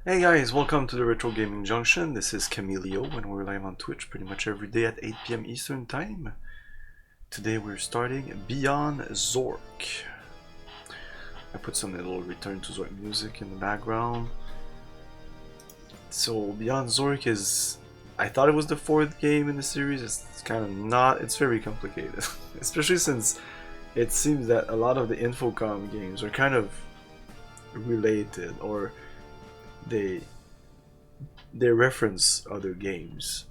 Hey guys, welcome to the Retro Gaming Junction. This is Camilio and we're live on Twitch pretty much every day at 8 p.m. Eastern Time. Today we're starting Beyond Zork. I put some little Return to Zork music in the background. So Beyond Zork is... I thought it was the fourth game in the series. It's kind of not. It's very complicated. Especially since it seems that a lot of the Infocom games are kind of related, or they reference other games,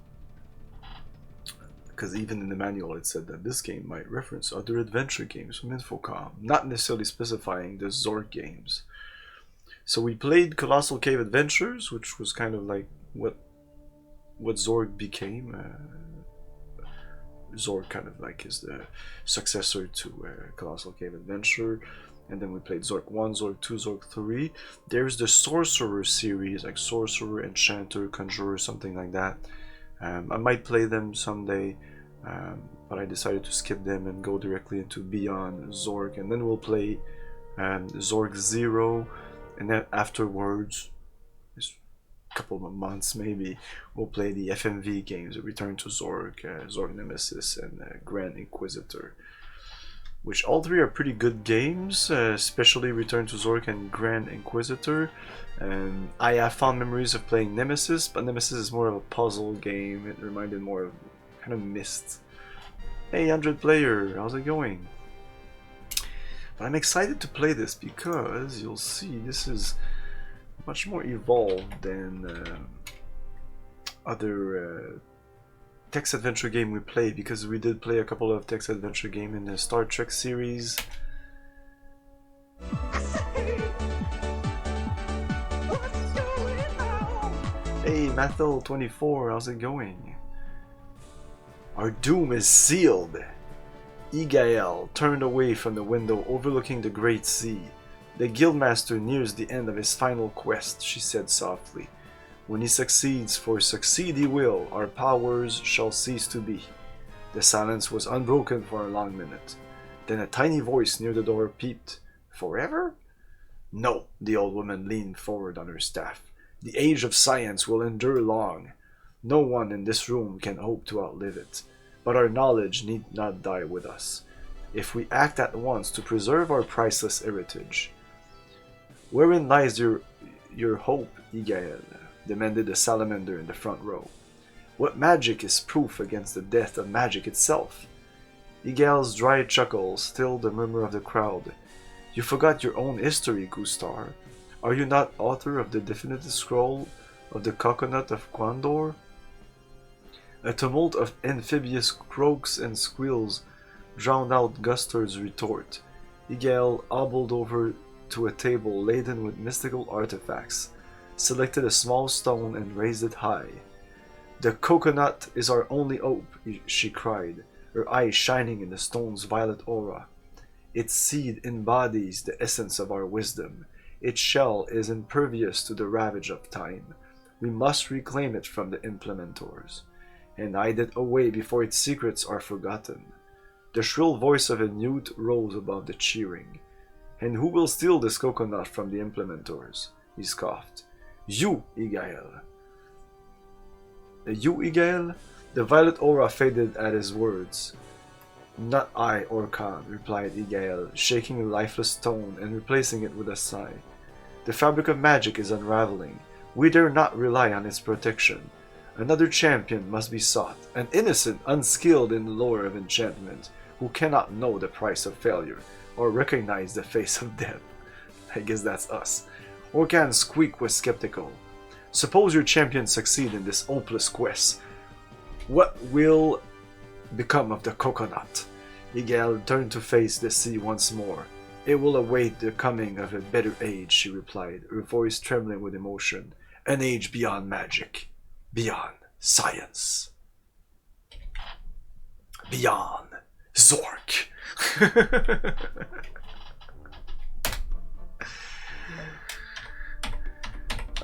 because even in the manual it said that this game might reference other adventure games from Infocom, not necessarily specifying the Zork games. So we played Colossal Cave Adventures, which was kind of like what Zork became. Zork kind of like is the successor to Colossal Cave Adventure. And then we played Zork 1, Zork 2, Zork 3. There's the Sorcerer series, like Sorcerer, Enchanter, Conjurer, something like that. I might play them someday, but I decided to skip them and go directly into Beyond Zork. And then we'll play Zork 0, and then afterwards, a couple of months maybe, we'll play the FMV games, Return to Zork, Zork Nemesis, and Grand Inquisitor. Which all three are pretty good games, especially Return to Zork and Grand Inquisitor. I have fond memories of playing Nemesis, but Nemesis is more of a puzzle game. It reminded more of kind of Myst. Hey, 100 player, how's it going? But I'm excited to play this because you'll see this is much more evolved than other text adventure game we played, because we did play a couple of text adventure game in the Star Trek series. Hey, Mathil24, how's it going? Our doom is sealed. Igael turned away from the window overlooking the Great Sea. The Guildmaster nears the end of his final quest, she said softly. When he succeeds, for succeed he will, our powers shall cease to be. The silence was unbroken for a long minute. Then a tiny voice near the door peeped. Forever? No, the old woman leaned forward on her staff. The age of science will endure long. No one in this room can hope to outlive it. But our knowledge need not die with us, if we act at once to preserve our priceless heritage. Wherein lies your hope, Igael? Demanded the salamander in the front row. What magic is proof against the death of magic itself? Igael's dry chuckle stilled the murmur of the crowd. You forgot your own history, Gustar. Are you not author of the definitive scroll of the coconut of Quandor? A tumult of amphibious croaks and squeals drowned out Gustar's retort. Igael hobbled over to a table laden with mystical artifacts, selected a small stone and raised it high. The coconut is our only hope, she cried, her eyes shining in the stone's violet aura. Its seed embodies the essence of our wisdom. Its shell is impervious to the ravage of time. We must reclaim it from the implementors, and hide it away before its secrets are forgotten. The shrill voice of a newt rose above the cheering. And who will steal this coconut from the implementors? He scoffed. You, Igael. You, Igael? The violet aura faded at his words. Not I, Orkan, replied Igael, shaking a lifeless stone and replacing it with a sigh. The fabric of magic is unraveling. We dare not rely on its protection. Another champion must be sought, an innocent, unskilled in the lore of enchantment, who cannot know the price of failure, or recognize the face of death. I guess that's us. Orkan's squeak was skeptical. Suppose your champions succeed in this hopeless quest. What will become of the coconut? Igael turned to face the sea once more. It will await the coming of a better age, she replied, her voice trembling with emotion. An age beyond magic. Beyond science. Beyond Zork.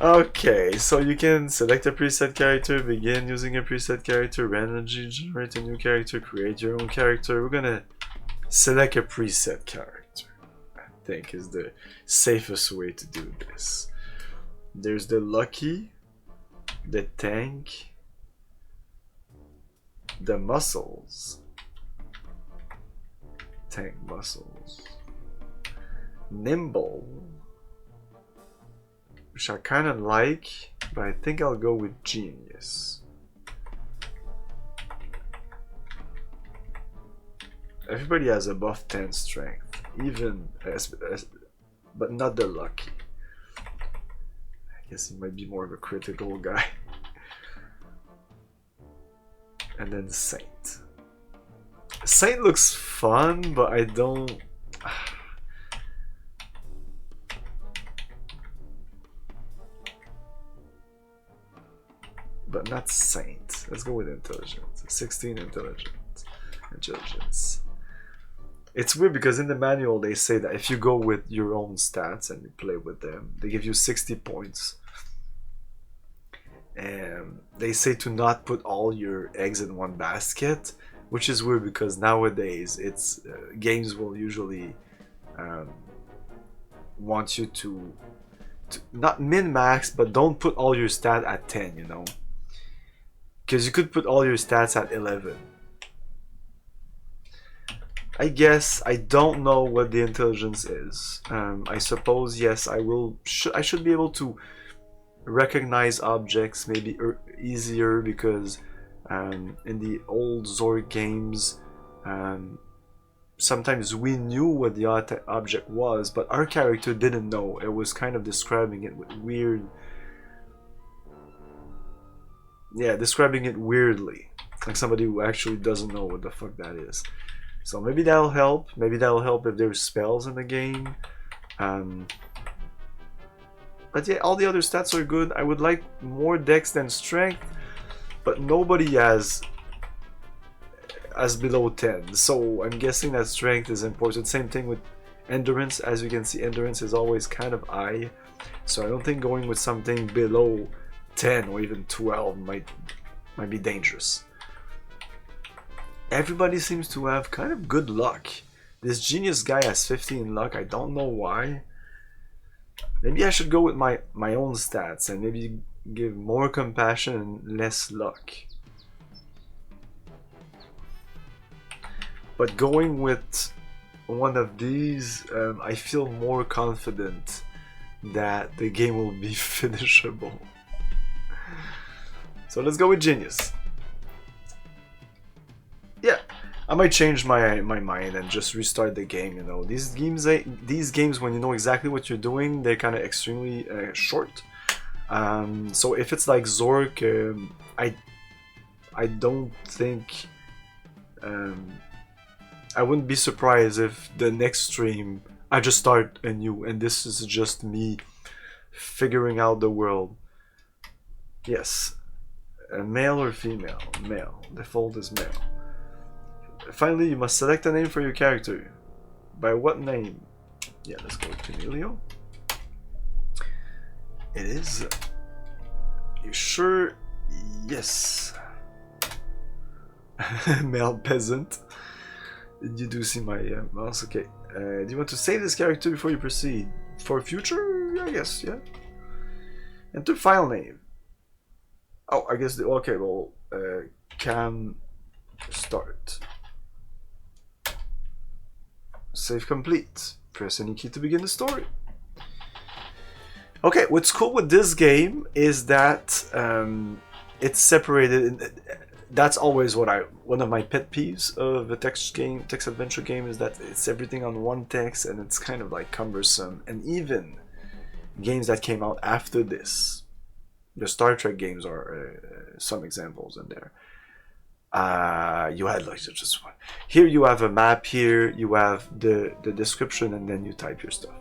Okay, so you can select a preset character, begin using a preset character, randomly generate a new character, create your own character. We're gonna select a preset character, I think is the safest way to do this. There's the lucky, the tank, the muscles, tank muscles, nimble, which I kind of like, but I think I'll go with genius. Everybody has above 10 strength, even but not the lucky. I guess he might be more of a critical guy. And then Saint. Saint looks fun, but I don't... But not Saint. Let's go with intelligence. 16 intelligence. It's weird because in the manual they say that if you go with your own stats and you play with them, they give you 60 points. And they say to not put all your eggs in one basket, which is weird because nowadays it's games will usually want you to not min-max, but don't put all your stat at 10, you know, because you could put all your stats at 11. I guess I don't know what the intelligence is. I suppose yes, I should be able to recognize objects maybe easier because in the old Zork games sometimes we knew what the object was, but our character didn't know. It was kind of describing it with weird, describing it weirdly, like somebody who actually doesn't know what the fuck that is. So maybe that'll help. Maybe that'll help if there's spells in the game. But yeah, all the other stats are good. I would like more dex than strength, but nobody has below 10. So I'm guessing that strength is important. Same thing with endurance. As you can see, endurance is always kind of high. So I don't think going with something below 10 or even 12 might be dangerous. Everybody seems to have kind of good luck. This genius guy has 15 luck. I don't know why. Maybe I should go with my own stats and maybe give more compassion and less luck. But going with one of these, I feel more confident that the game will be finishable. So let's go with genius. Yeah, I might change my mind and just restart the game. You know, these games when you know exactly what you're doing, they're kind of extremely short. So if it's like Zork, I don't think I wouldn't be surprised if the next stream I just start anew and this is just me figuring out the world. Yes, male or female? Male. Default is male. Finally, you must select a name for your character. By what name? Yeah, let's go with Cornelio. It is. You sure? Yes. Male peasant. You do see my mouse. Okay. Do you want to save this character before you proceed? For future? I guess, yeah. Enter file name. Oh, I guess okay, well, can start. Save complete. Press any key to begin the story. Okay, what's cool with this game is that it's separated. That's always one of my pet peeves of a text adventure game is that it's everything on one text and it's kind of like cumbersome. And even games that came out after this, the Star Trek games are some examples in there. You had like just one. Here you have a map. Here you have the description, and then you type your stuff.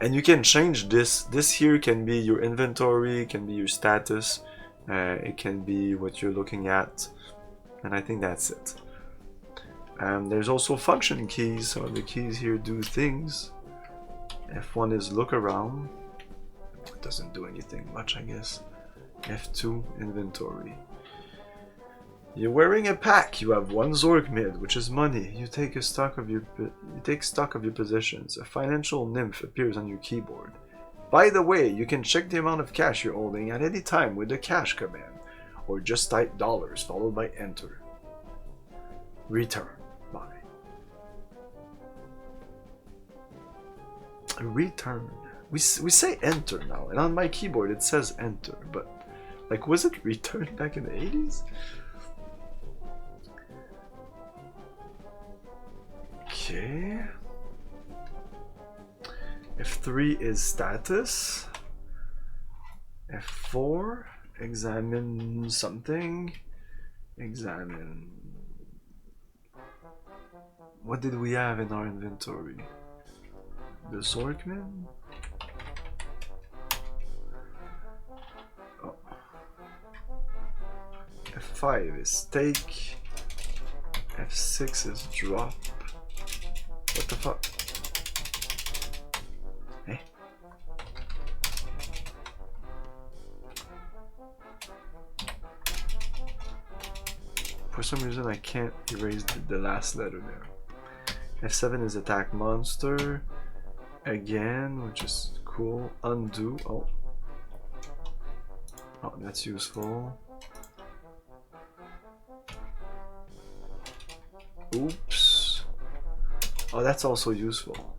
And you can change this. This here can be your inventory, can be your status, it can be what you're looking at, and I think that's it. There's also function keys. So the keys here do things. F1 is look around. It doesn't do anything much, I guess. F2 inventory. You're wearing a pack. You have one Zork mid, which is money. You take stock of your possessions. A financial nymph appears on your keyboard. By the way, you can check the amount of cash you're holding at any time with the cash command, or just type dollars followed by enter. Return. Bye. Return. We say enter now, and on my keyboard it says enter, but like, was it return back in the 80s? Okay. F3 is status. F4, examine something. Examine. What did we have in our inventory? The Zork man? Oh. F5 is take. F6 is drop. What the fuck? Eh? For some reason I can't erase the last letter there. F7 is attack monster. Again, which is cool. Undo. Oh. Oh, that's useful. Oops. Oh, that's also useful.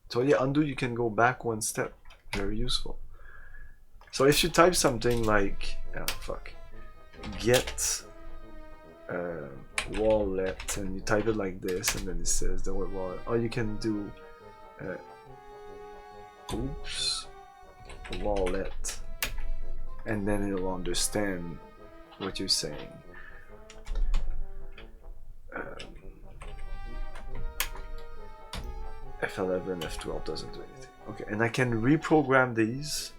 So yeah, undo, you can go back one step. Very useful. So if you type something like, get wallet, and you type it like this, and then it says the word wallet, or you can do oops, wallet, and then it'll understand what you're saying. F11, F12 doesn't do anything. Okay, and I can reprogram these.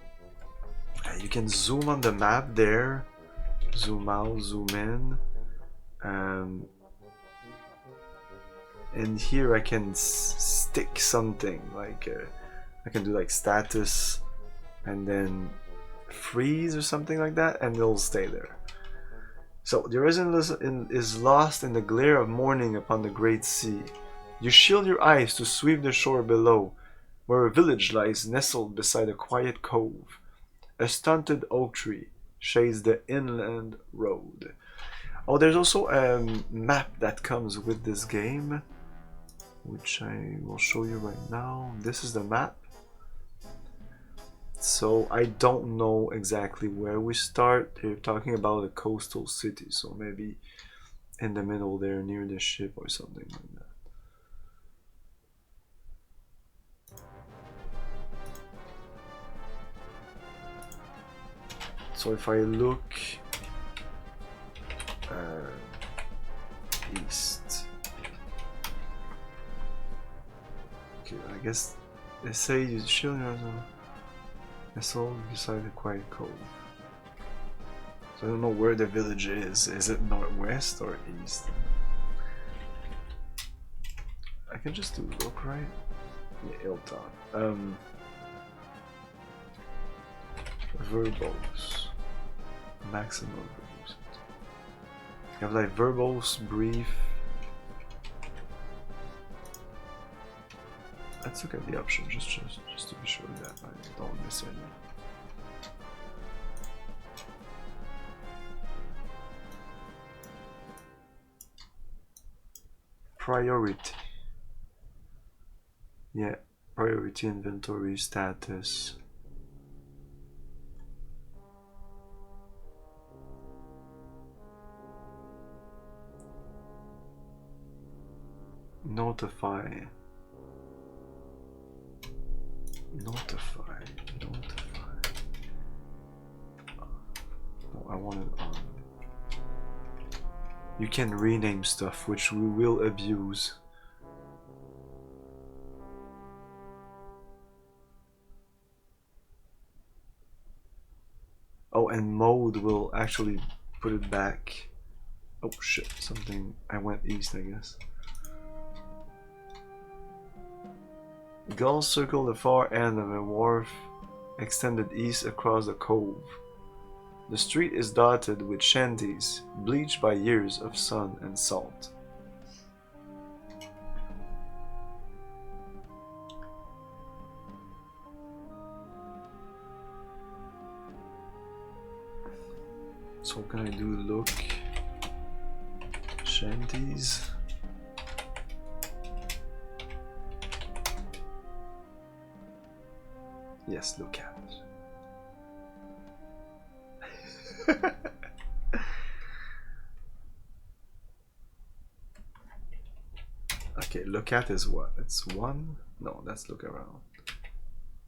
You can zoom on the map there, zoom out, zoom in, and here I can stick something like I can do like status and then freeze or something like that, and it'll stay there. So the resident is lost in the glare of morning upon the great sea. You shield your eyes to sweep the shore below, where a village lies nestled beside a quiet cove. A stunted oak tree shades the inland road. Oh, there's also a map that comes with this game, which I will show you right now. This is the map. So I don't know exactly where we start. They're talking about a coastal city, so maybe in the middle there near the ship or something like that. So if I look east, okay, I guess they say you shield your nestled beside the quiet cove. So I don't know where the village is. Is it northwest or east? I can just do look, right? Yeah, Hilltop. Verbose. Maximum verbose. You have like verbose, brief. Let's look at the option just to be sure that I don't miss any. Priority. Yeah, priority, inventory, status. Notify. Notify. No, I want it on. You can rename stuff, which we will abuse. Oh, and mode will actually put it back. Oh shit, something. I went east, I guess. Gulls circle the far end of a wharf extended east across the cove. The street is dotted with shanties, bleached by years of sun and salt. So can I do look shanties? Yes, look at it. Okay, look at is what? It's one? No, that's look around.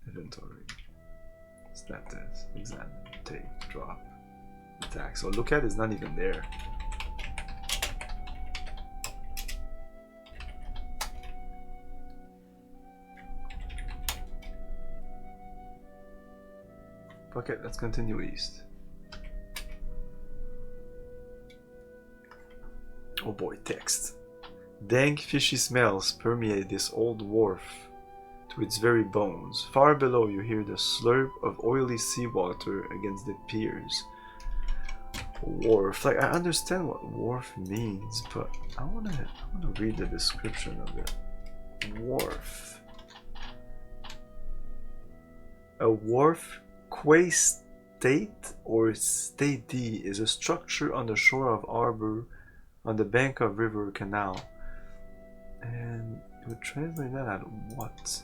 Inventory. Status, examine, take, drop, attack. So look at is not even there. Okay, let's continue east. Oh boy, text. Dank, fishy smells permeate this old wharf to its very bones. Far below you hear the slurp of oily seawater against the piers. Wharf. Like, I understand what wharf means, but I wanna read the description of it. Wharf. A wharf, quay state or statey, is a structure on the shore of harbor on the bank of river canal. And it would translate that at what?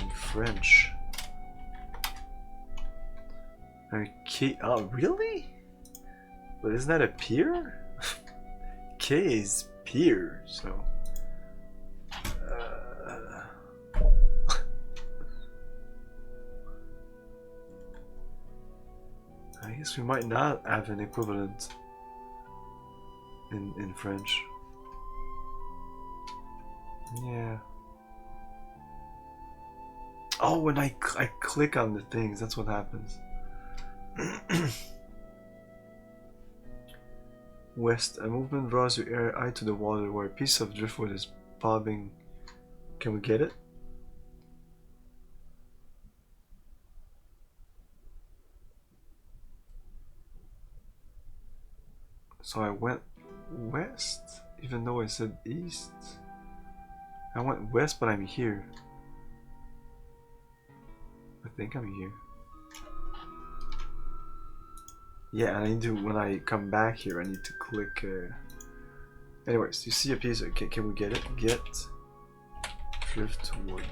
In French. Quay, oh really? But isn't that a pier? Quay is pier, so I guess we might not have an equivalent in French. Yeah. Oh, when I click on the things, that's what happens. West, a movement draws your eye to the water where a piece of driftwood is bobbing. Can we get it? So I went west, even though I said east. I went west, but I'm here. I think I'm here. Yeah, and I need to, when I come back here, I need to click. Anyways, you see a piece. Okay, can we get it? Get driftwood.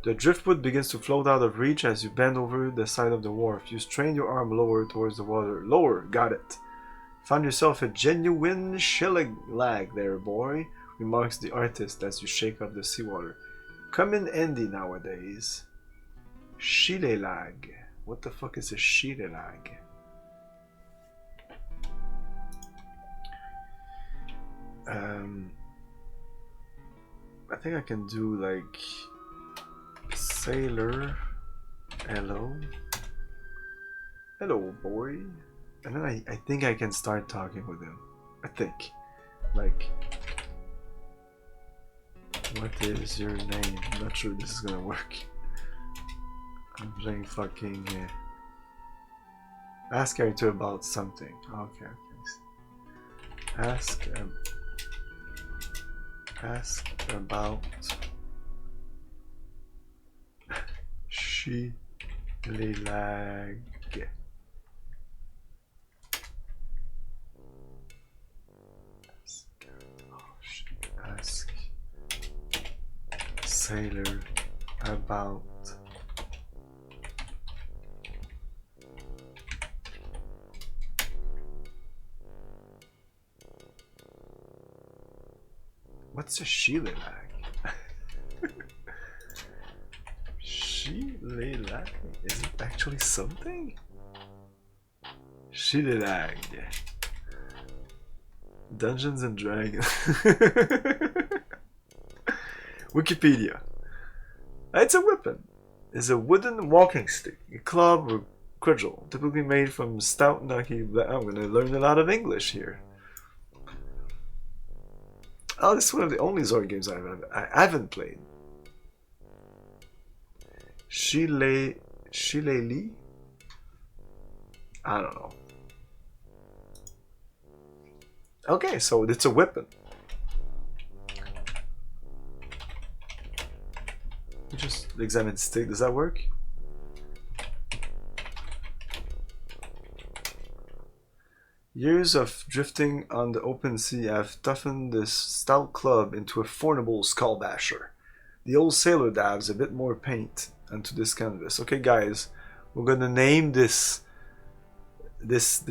The driftwood begins to float out of reach as you bend over the side of the wharf. You strain your arm lower towards the water. Lower, got it. Found yourself a genuine shilling-lag there, boy, remarks the artist as you shake up the seawater. Come in handy nowadays. Shilling-lag. What the fuck is a shilling-lag? I think I can do like sailor. Hello. Hello, boy. And then I think I can start talking with him. I think. Like, what is your name? I'm not sure this is gonna work. I'm playing fucking ask character about something. Okay, okay. Ask about she lag. Ask sailor about what's a Sheila lag? Sheila lag? Is it actually something? Sheila lag. Dungeons and Dragons. Wikipedia. It's a weapon. It's a wooden walking stick, a club or cudgel, typically made from stout knucky. I'm gonna learn a lot of English here. Oh, this is one of the only Zork games I haven't played. Shillelagh? I don't know. Okay, so it's a weapon. Just examine stick. Does that work? Years of drifting on the open sea have toughened this stout club into a formidable skull basher. The old sailor dabs a bit more paint onto this canvas. Okay, guys, we're gonna name this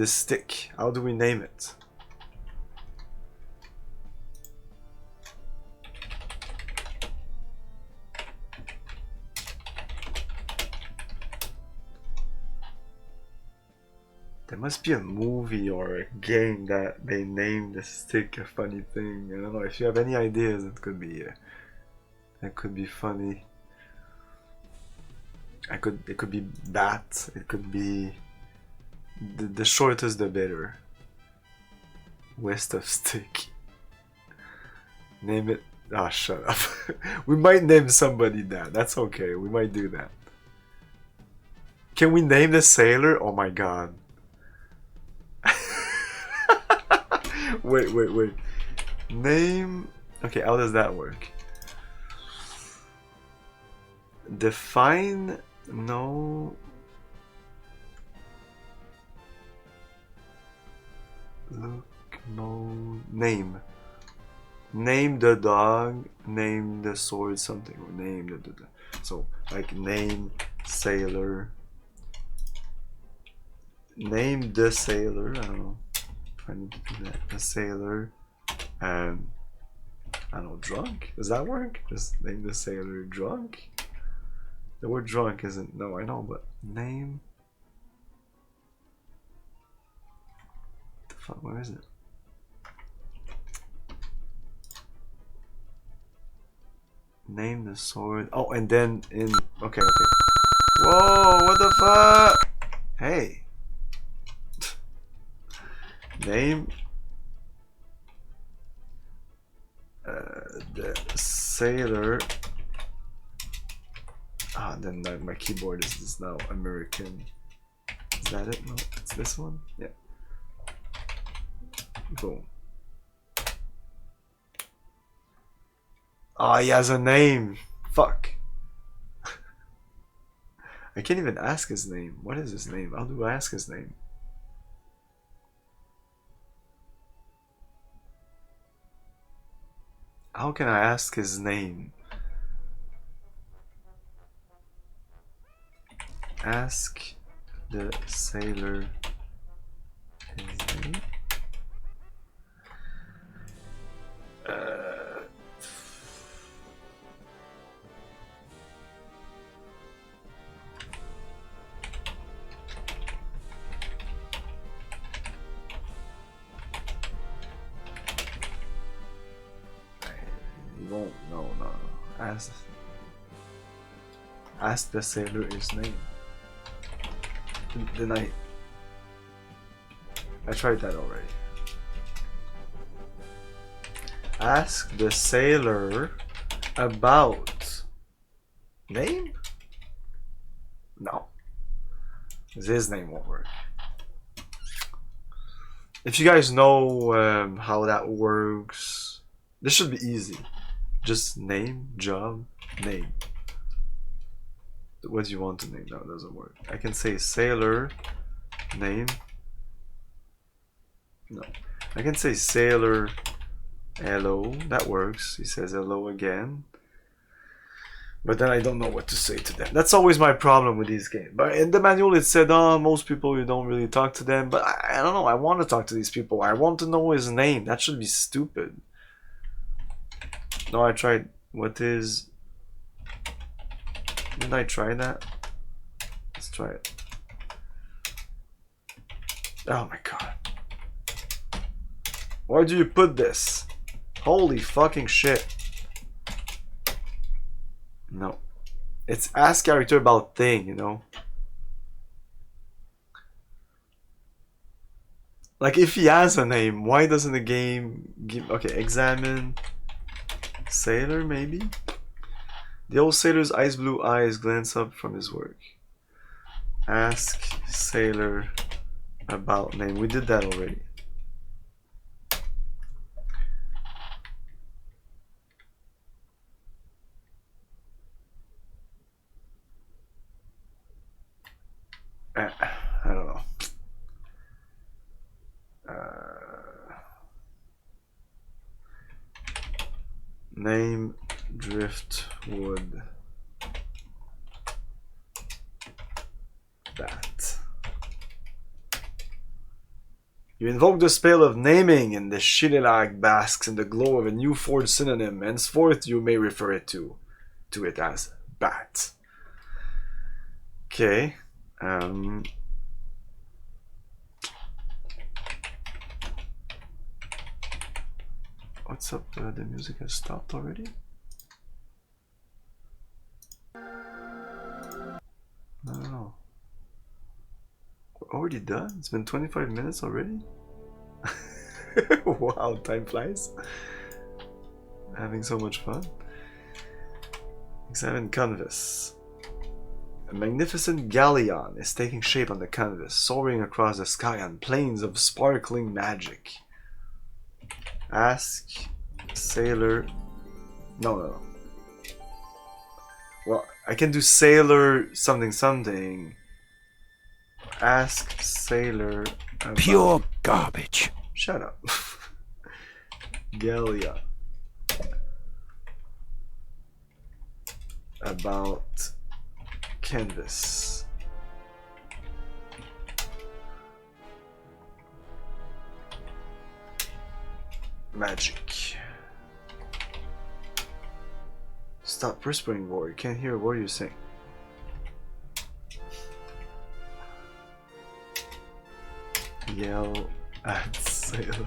stick. How do we name it? There must be a movie or a game that they named the stick a funny thing. I don't know. If you have any ideas, it could be funny. It could be bat. It could be the shortest the better. West of stick. Name it. Ah, oh, shut up. We might name somebody that. That's okay. We might do that. Can we name the sailor? Oh my god. Wait. Name. Okay, how does that work? Define. No. Look. No. Name. Name the dog. Name the sword. Something. Or name the. So, like, name sailor. Name the sailor. I don't know. I need to do that. The sailor. I don't know, drunk? Does that work? Just name the sailor drunk? The word drunk isn't. No, I know, but name. What the fuck? Where is it? Name the sword. Oh, and then in. Okay. Whoa, what the fuck? Hey. Name the sailor. Ah, then my keyboard is now American. Is that it? No, it's this one. Yeah. Boom. Ah, he has a name. Fuck. I can't even ask his name. What is his name? How do I ask his name? How can I ask his name? Ask the sailor his name. No. Ask the sailor his name. Then I tried that already. Ask the sailor about name? No. His name won't work. If you guys know how that works, this should be easy. Just name, job, name. What do you want to name? No, it doesn't work. I can say sailor, name. No. I can say sailor, hello. That works. He says hello again. But then I don't know what to say to them. That's always my problem with these games. But in the manual it said, oh, most people you don't really talk to them. But I don't know. I want to talk to these people. I want to know his name. That should be stupid. No, I tried. What is... Didn't I try that? Let's try it. Oh my god. Where do you put this? Holy fucking shit. No. It's ask character about thing, you know? Like, if he has a name, why doesn't the game give... Okay, examine... Sailor, maybe? The old sailor's ice blue eyes glance up from his work. Ask sailor about name. We did that already. I don't know. Name driftwood bat. You invoke the spell of naming, and the Shililag basks in the glow of a new forged synonym. Henceforth, you may refer it to it as bat. Okay. What's up? The music has stopped already? I don't know. We're already done? It's been 25 minutes already? Wow, time flies. Having so much fun. Examine canvas. A magnificent galleon is taking shape on the canvas, soaring across the sky on plains of sparkling magic. Ask sailor. No. Well, I can do sailor something something. Ask sailor about... Pure garbage. Shut up. Galleon. About canvas. Magic. Stop whispering, boy. You can't hear what you're saying. Yell at sailor.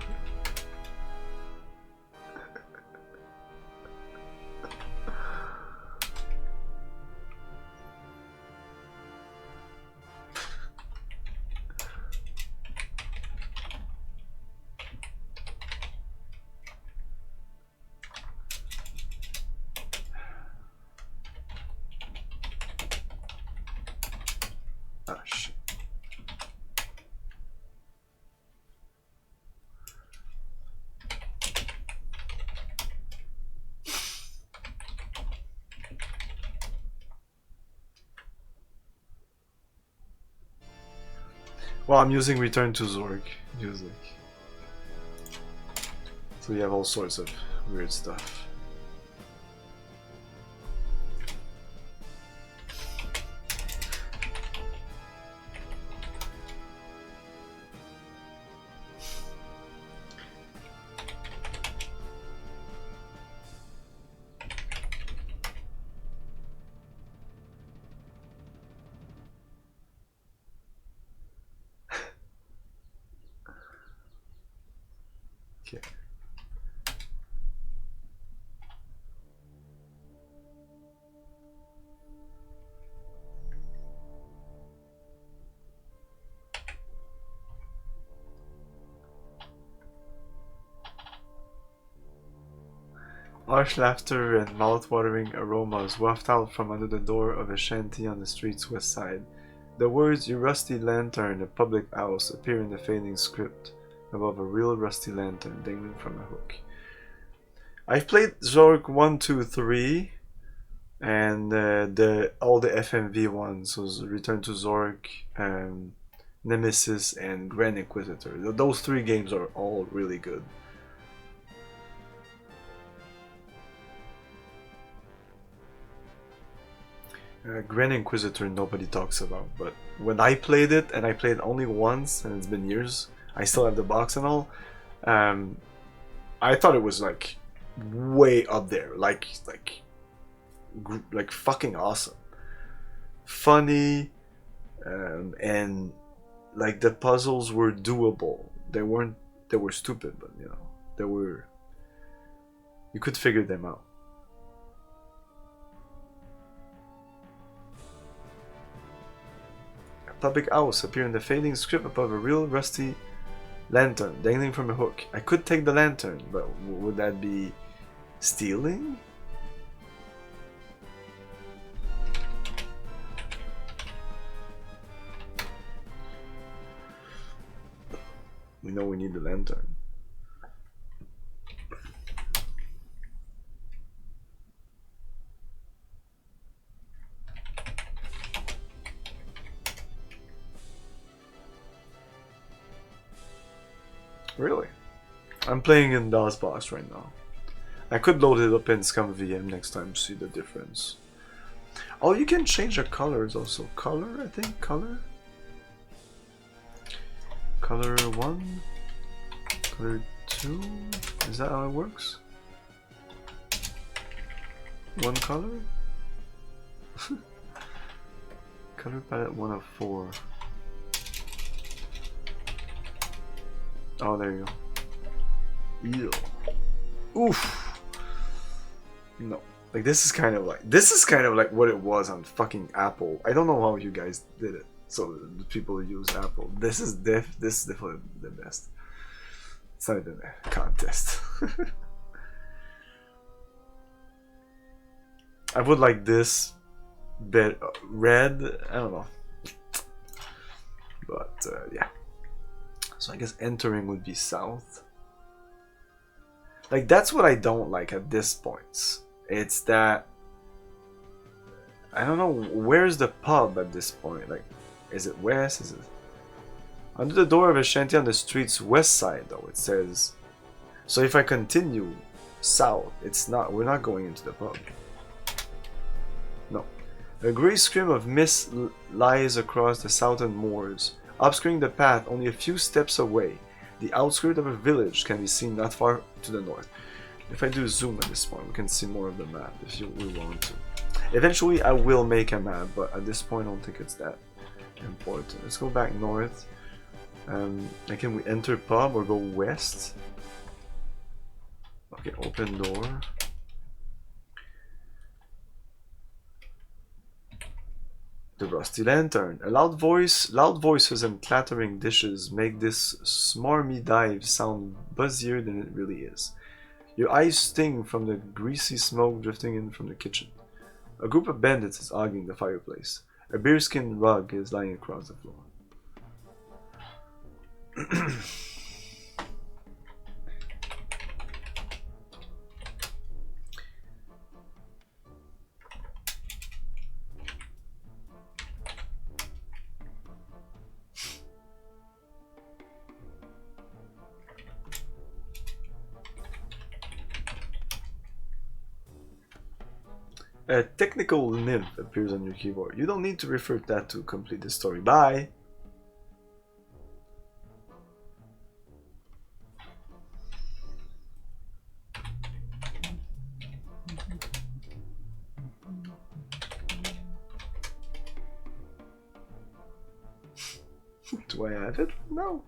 Ah, shit. Well, I'm using Return to Zork music. So you have all sorts of weird stuff. Okay. Harsh laughter and mouth-watering aromas waft out from under the door of a shanty on the street's west side. The words, "You rusty lantern, a public house," appear in the fading script above a real rusty lantern dangling from a hook. I've played Zork 1, 2, 3, and all the FMV ones, so Return to Zork, Nemesis, and Grand Inquisitor. Those three games are all really good. Grand Inquisitor nobody talks about, but when I played it, and I played only once, and it's been years, I still have the box and all, I thought it was like way up there, like fucking awesome, funny, and like the puzzles were doable. They were stupid, but you know, you could figure them out. Public house appear in the fading script above a real rusty lantern dangling from a hook. I could take the lantern, but would that be stealing? We know we need the lantern. Really? I'm playing in DOS Box right now. I could load it up in Scum VM next time to see the difference. Oh, you can change the colors also. Color, I think. Color? Color 1? Color 2? Is that how it works? One color? Color palette 1 of 4. Oh, there you go. Ew. Oof. No. Like this is kind of like what it was on fucking Apple. I don't know how you guys did it. So the people who use Apple. This is definitely the best. It's not even a contest. I would like this bit red. I don't know. But yeah. So I guess entering would be south. Like that's what I don't like at this point. It's that I don't know where's the pub at this point. Like, is it west? Is it under the door of a shanty on the street's west side? Though it says. So if I continue south, it's not. We're not going into the pub. No. A grey scrim of mist lies across the southern moors, obscuring the path only a few steps away. The outskirts of a village can be seen not far to the north. If I do zoom at this point, we can see more of the map if we want to. Eventually, I will make a map, but at this point, I don't think it's that important. Let's go back north. And can we enter pub or go west? Okay, open door. The rusty lantern. A loud voices and clattering dishes make this smarmy dive sound buzzier than it really is. Your eyes sting from the greasy smoke drifting in from the kitchen. A group of bandits is arguing the fireplace. A bearskin rug is lying across the floor. A technical nymph appears on your keyboard. You don't need to refer to that to complete the story. Bye! Do I have it? No.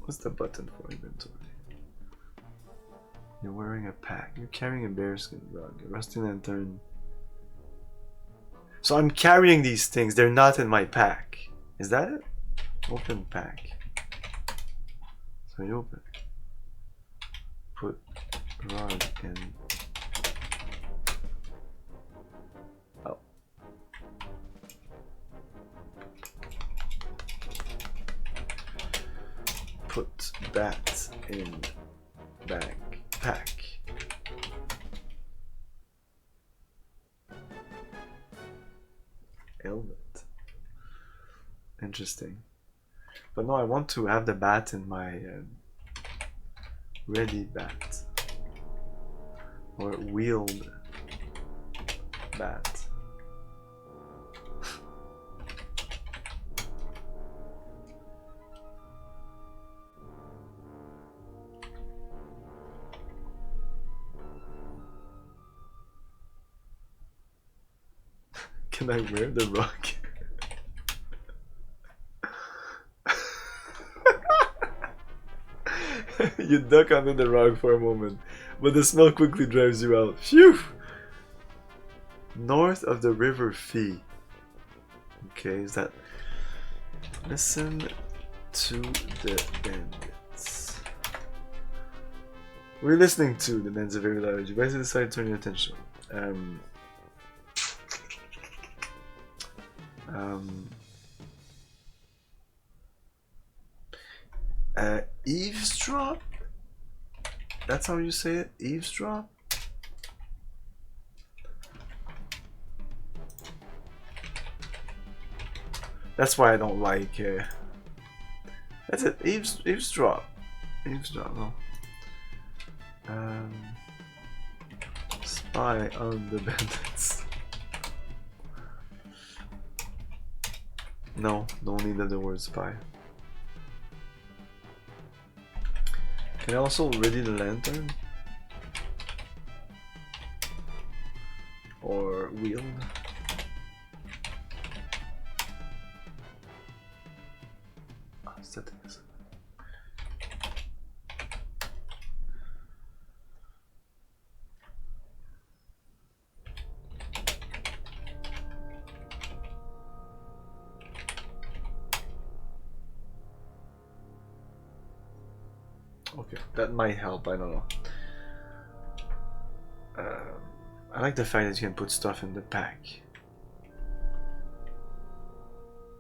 What's the button for inventory? You're wearing a pack. You're carrying a bearskin rug, a rusty lantern. So I'm carrying these things. They're not in my pack. Is that it? Open pack. So you open. Put rug in. Oh. Put that in bag. Pack. Helmet. Interesting. But no, I want to have the bat in my ready bat. Or wheeled bat. Can I wear the rug? You duck under the rug for a moment, but the smell quickly drives you out. Phew! North of the River Fee. Okay, is that... Listen to the bandits. We're listening to the bandits are very loud. You guys decide to turn your attention. Eavesdrop? That's how you say it? Eavesdrop? That's why I don't like that's it, eavesdrop. Eavesdrop, no. Spy on the bandits. No, don't need the word spy. Can I also ready the lantern? Or wield? Settings. Okay, that might help, I don't know. I like the fact that you can put stuff in the pack.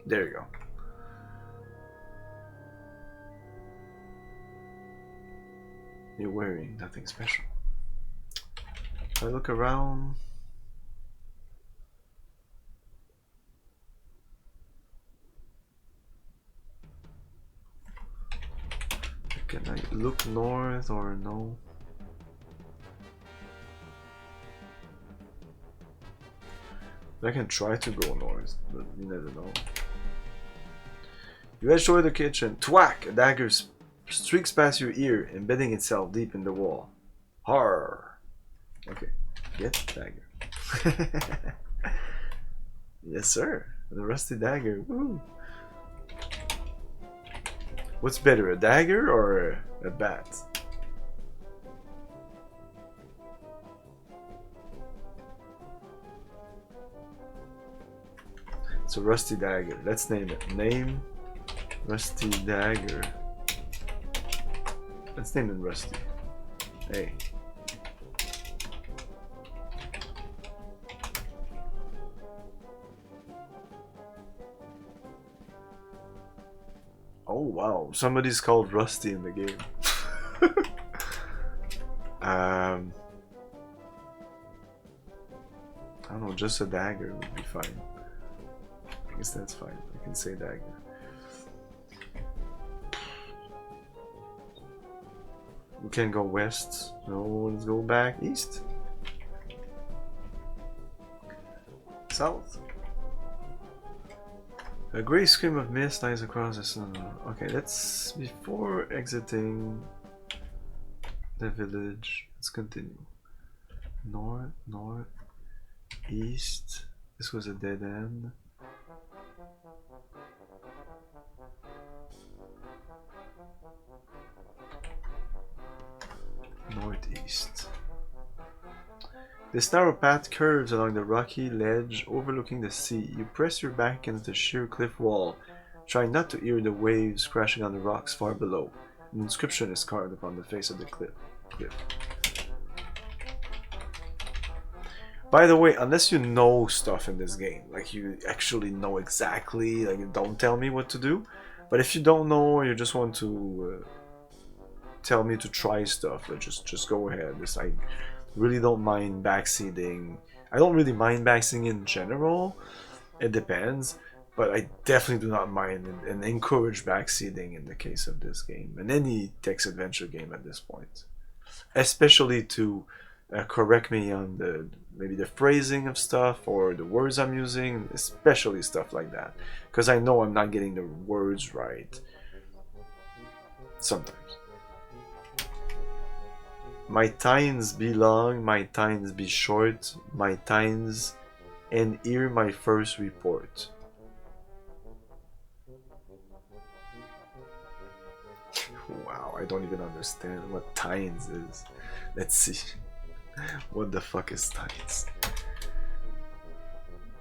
There you go. You're wearing nothing special. I look around. Can I look north or no? I can try to go north, but you never know. You edge toward the kitchen. Thwack! A dagger streaks past your ear, embedding itself deep in the wall. Har! Okay, get dagger. Yes, sir. The rusty dagger. Woo! What's better, a dagger or a bat? It's a rusty dagger. Let's name it. Name Rusty Dagger. Let's name it Rusty. Hey. Oh wow, somebody's called Rusty in the game. I don't know, just a dagger would be fine. I guess that's fine. I can say dagger. We can go west. No, let's go back east. South. A grey scream of mist lies across the sun. Okay, let's, before exiting the village, let's continue. North, north, east. This was a dead end. Northeast. This narrow path curves along the rocky ledge overlooking the sea. You press your back against the sheer cliff wall, trying not to hear the waves crashing on the rocks far below. An inscription is carved upon the face of the cliff. By the way, unless you know stuff in this game, like you actually know exactly, like don't tell me what to do, but if you don't know or you just want to tell me to try stuff, like just go ahead. I really don't mind backseating. I don't really mind backseating in general. It depends, but I definitely do not mind and encourage backseating in the case of this game and any text adventure game at this point, especially to correct me on maybe the phrasing of stuff or the words I'm using, especially stuff like that, because I know I'm not getting the words right sometimes. My tines be long, my tines be short, my tines, and hear my first report. Wow, I don't even understand what tines is. Let's see. What the fuck is tines?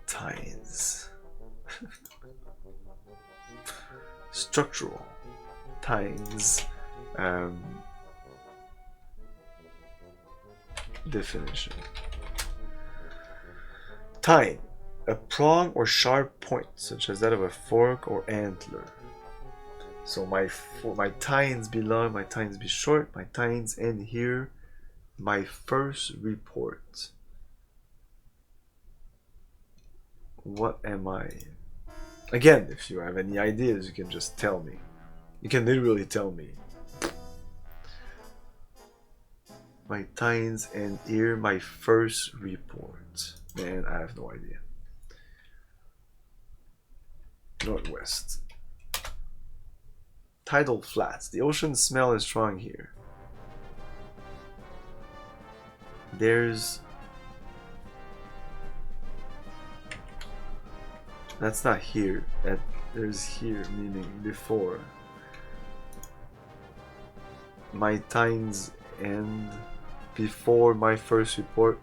Tines. Structural. Tines. Definition. Tine, a prong or sharp point, such as that of a fork or antler. So my tines be long, my tines be short, my tines end here. My first report. What am I? Again, if you have any ideas, you can just tell me. You can literally tell me. My tines and ear my first report. Man, I have no idea. Northwest. Tidal flats. The ocean smell is strong here. There's... That's not here. There's here, meaning before. My times end before my first report.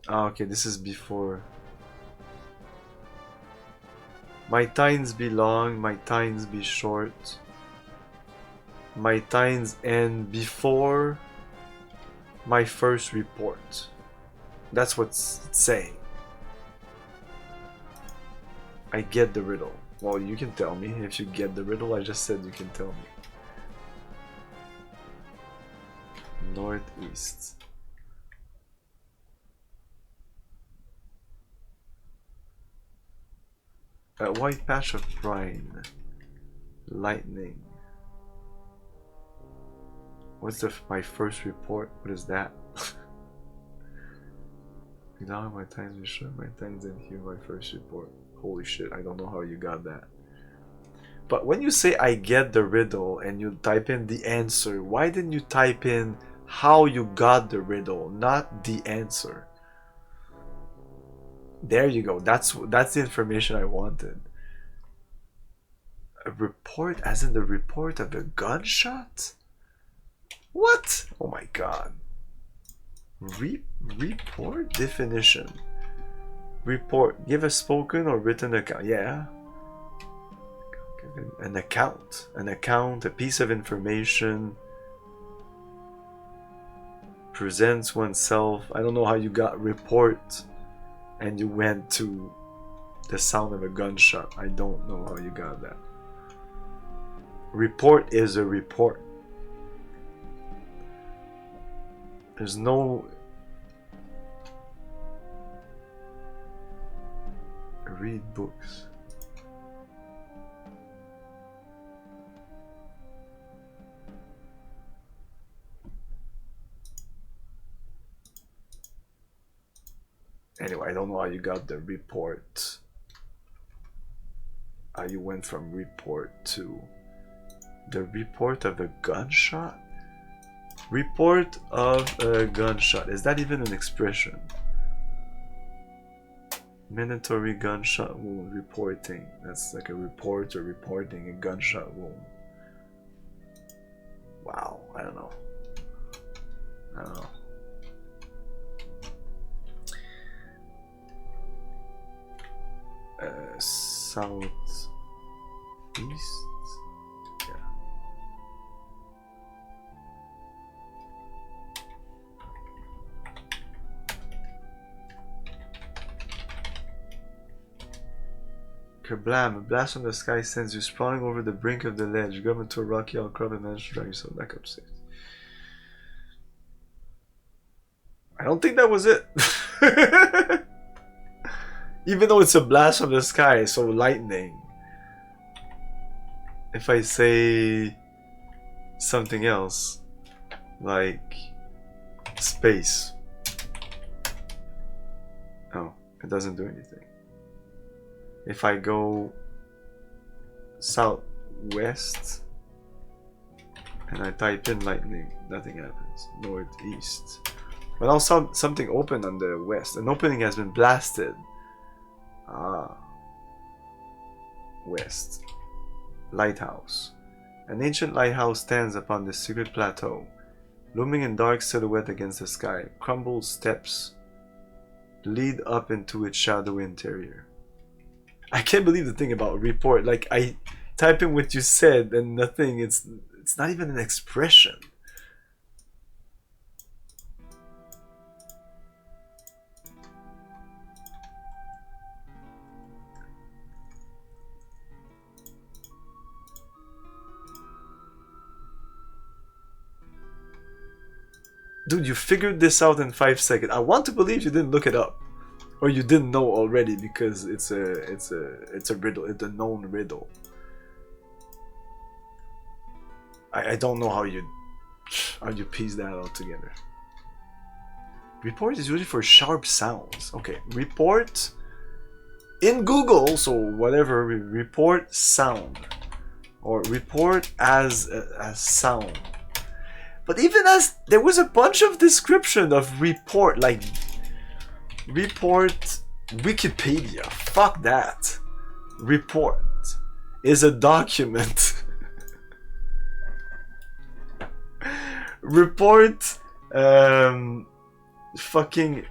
Ah, okay, this is before. My tines be long, my tines be short. My tines end before my first report. That's what it's saying. I get the riddle. Well, you can tell me if you get the riddle. I just said you can tell me. Northeast. A white patch of brine. Lightning. What's my first report? What is that? Now my times be short, my times in here, my first report. Holy shit, I don't know how you got that. But when you say I get the riddle and you type in the answer, why didn't you type in how you got the riddle, not the answer? There you go. That's the information I wanted. A report, as in the report of a gunshot? What? Oh my god. Report definition. Report. Give a spoken or written account. Yeah. An account. An account, a piece of information. Presents oneself. I don't know how you got report and you went to the sound of a gunshot. I don't know how you got that. Report is a report. There's no... Read books. Anyway, I don't know how you got the report. How you went from report to the report of a gunshot? Report of a gunshot. Is that even an expression? Mandatory gunshot wound reporting. That's like a report or reporting a gunshot wound. Wow, I don't know. I don't know. South east. Yeah. Kerblam! A blast from the sky sends you sprawling over the brink of the ledge. You go into a rocky outcrop and manage to drag yourself back up safe. I don't think that was it. Even though it's a blast from the sky, so lightning. If I say something else, like space. Oh, it doesn't do anything. If I go southwest and I type in lightning, nothing happens. Northeast. But now something opened on the west. An opening has been blasted. Ah. West. Lighthouse. An ancient lighthouse stands upon this secret plateau, looming in dark silhouette against the sky. Crumbled steps lead up into its shadowy interior. I can't believe the thing about report. Like, I type in what you said and nothing. It's not even an expression. Dude, you figured this out in 5 seconds. I want to believe you didn't look it up. Or you didn't know already because it's a riddle. It's a known riddle. I don't know how you piece that all together. Report is usually for sharp sounds. Okay, report in Google, so whatever, report sound or report as sound. But even as there was a bunch of description of report, like report Wikipedia. Fuck that. Report is a document. Report fucking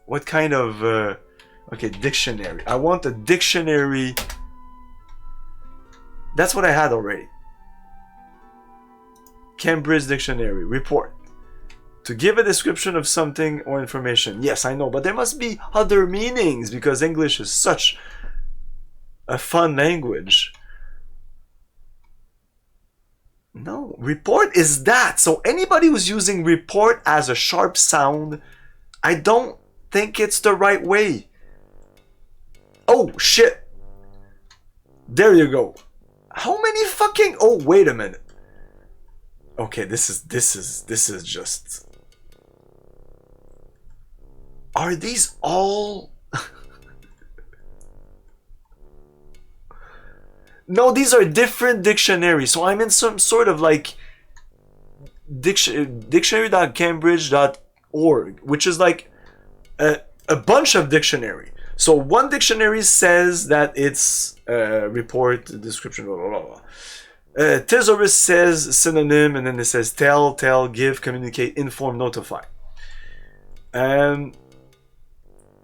what kind of okay, dictionary. I want a dictionary. That's what I had already. Cambridge Dictionary. Report. To give a description of something or information. Yes, I know, but there must be other meanings because English is such a fun language. No, report is that. So anybody who's using report as a sharp sound, I don't think it's the right way. Oh shit. There you go. How many fucking... Oh, wait a minute. Okay, this is just... Are these all... No, these are different dictionaries. So I'm in some sort of like dictionary.cambridge.org, which is like a bunch of dictionary. So one dictionary says that it's report, description, blah, blah, blah. Thesaurus says synonym, and then it says tell, give, communicate, inform, notify.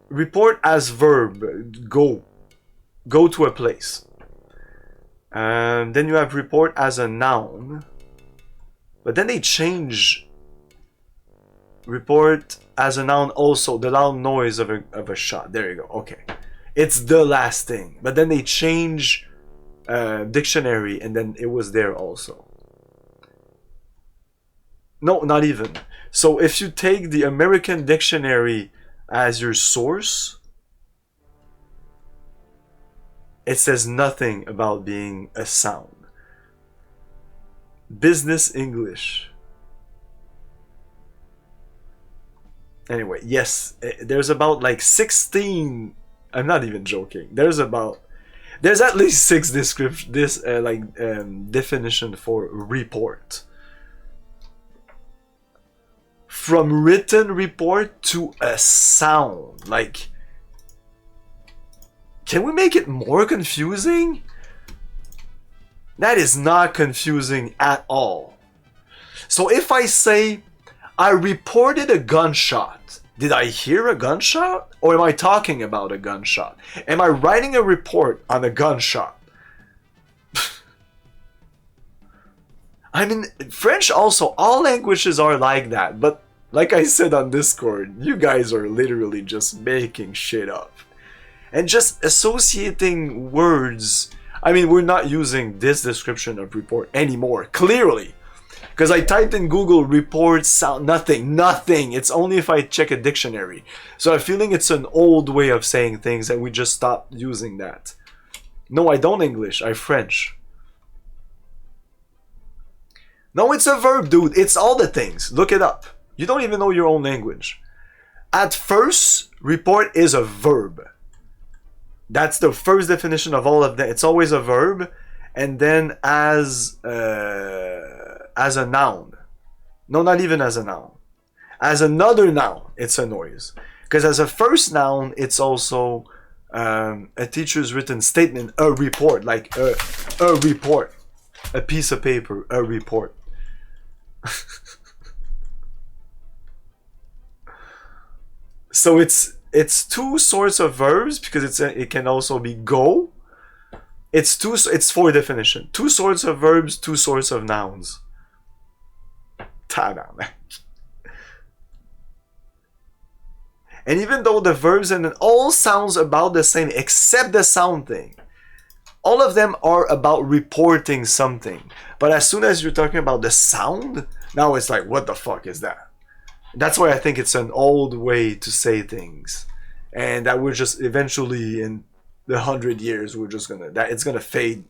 Report as verb, go to a place. Then you have report as a noun, but then they change report as a noun also, the loud noise of a shot. There you go. Okay, it's the last thing, but then they change dictionary, and then it was there also. No, not even. So if you take the American dictionary as your source, it says nothing about being a sound. Business English. Anyway, yes, there's about like 16. I'm not even joking. There's at least 6 definition for report. From written report to a sound, like. Can we make it more confusing? That is not confusing at all. So if I say, I reported a gunshot, did I hear a gunshot? Or am I talking about a gunshot? Am I writing a report on a gunshot? I mean, French also, all languages are like that. But like I said on Discord, you guys are literally just making shit up. And just associating words. I mean, we're not using this description of report anymore, clearly. Because I typed in Google report sound, nothing. It's only if I check a dictionary. So I'm feeling it's an old way of saying things and we just stopped using that. No, I don't English, I French. No, it's a verb, dude. It's all the things. Look it up. You don't even know your own language. At first, report is a verb. That's the first definition of all of them. It's always a verb, and then as a noun. No, not even as a noun. As another noun, it's a noise. Because as a first noun, it's also a teacher's written statement, a report, like a report, a piece of paper, a report. So it's 2 sorts of verbs because it can also be go. It's 4 definition. 2 sorts of verbs, 2 sorts of nouns. Ta-da, man. And even though the verbs and it all sounds about the same except the sound thing, all of them are about reporting something. But as soon as you're talking about the sound, now it's like, what the fuck is that? That's why I think it's an old way to say things, and that we're just eventually in the 100 years we're just gonna that it's gonna fade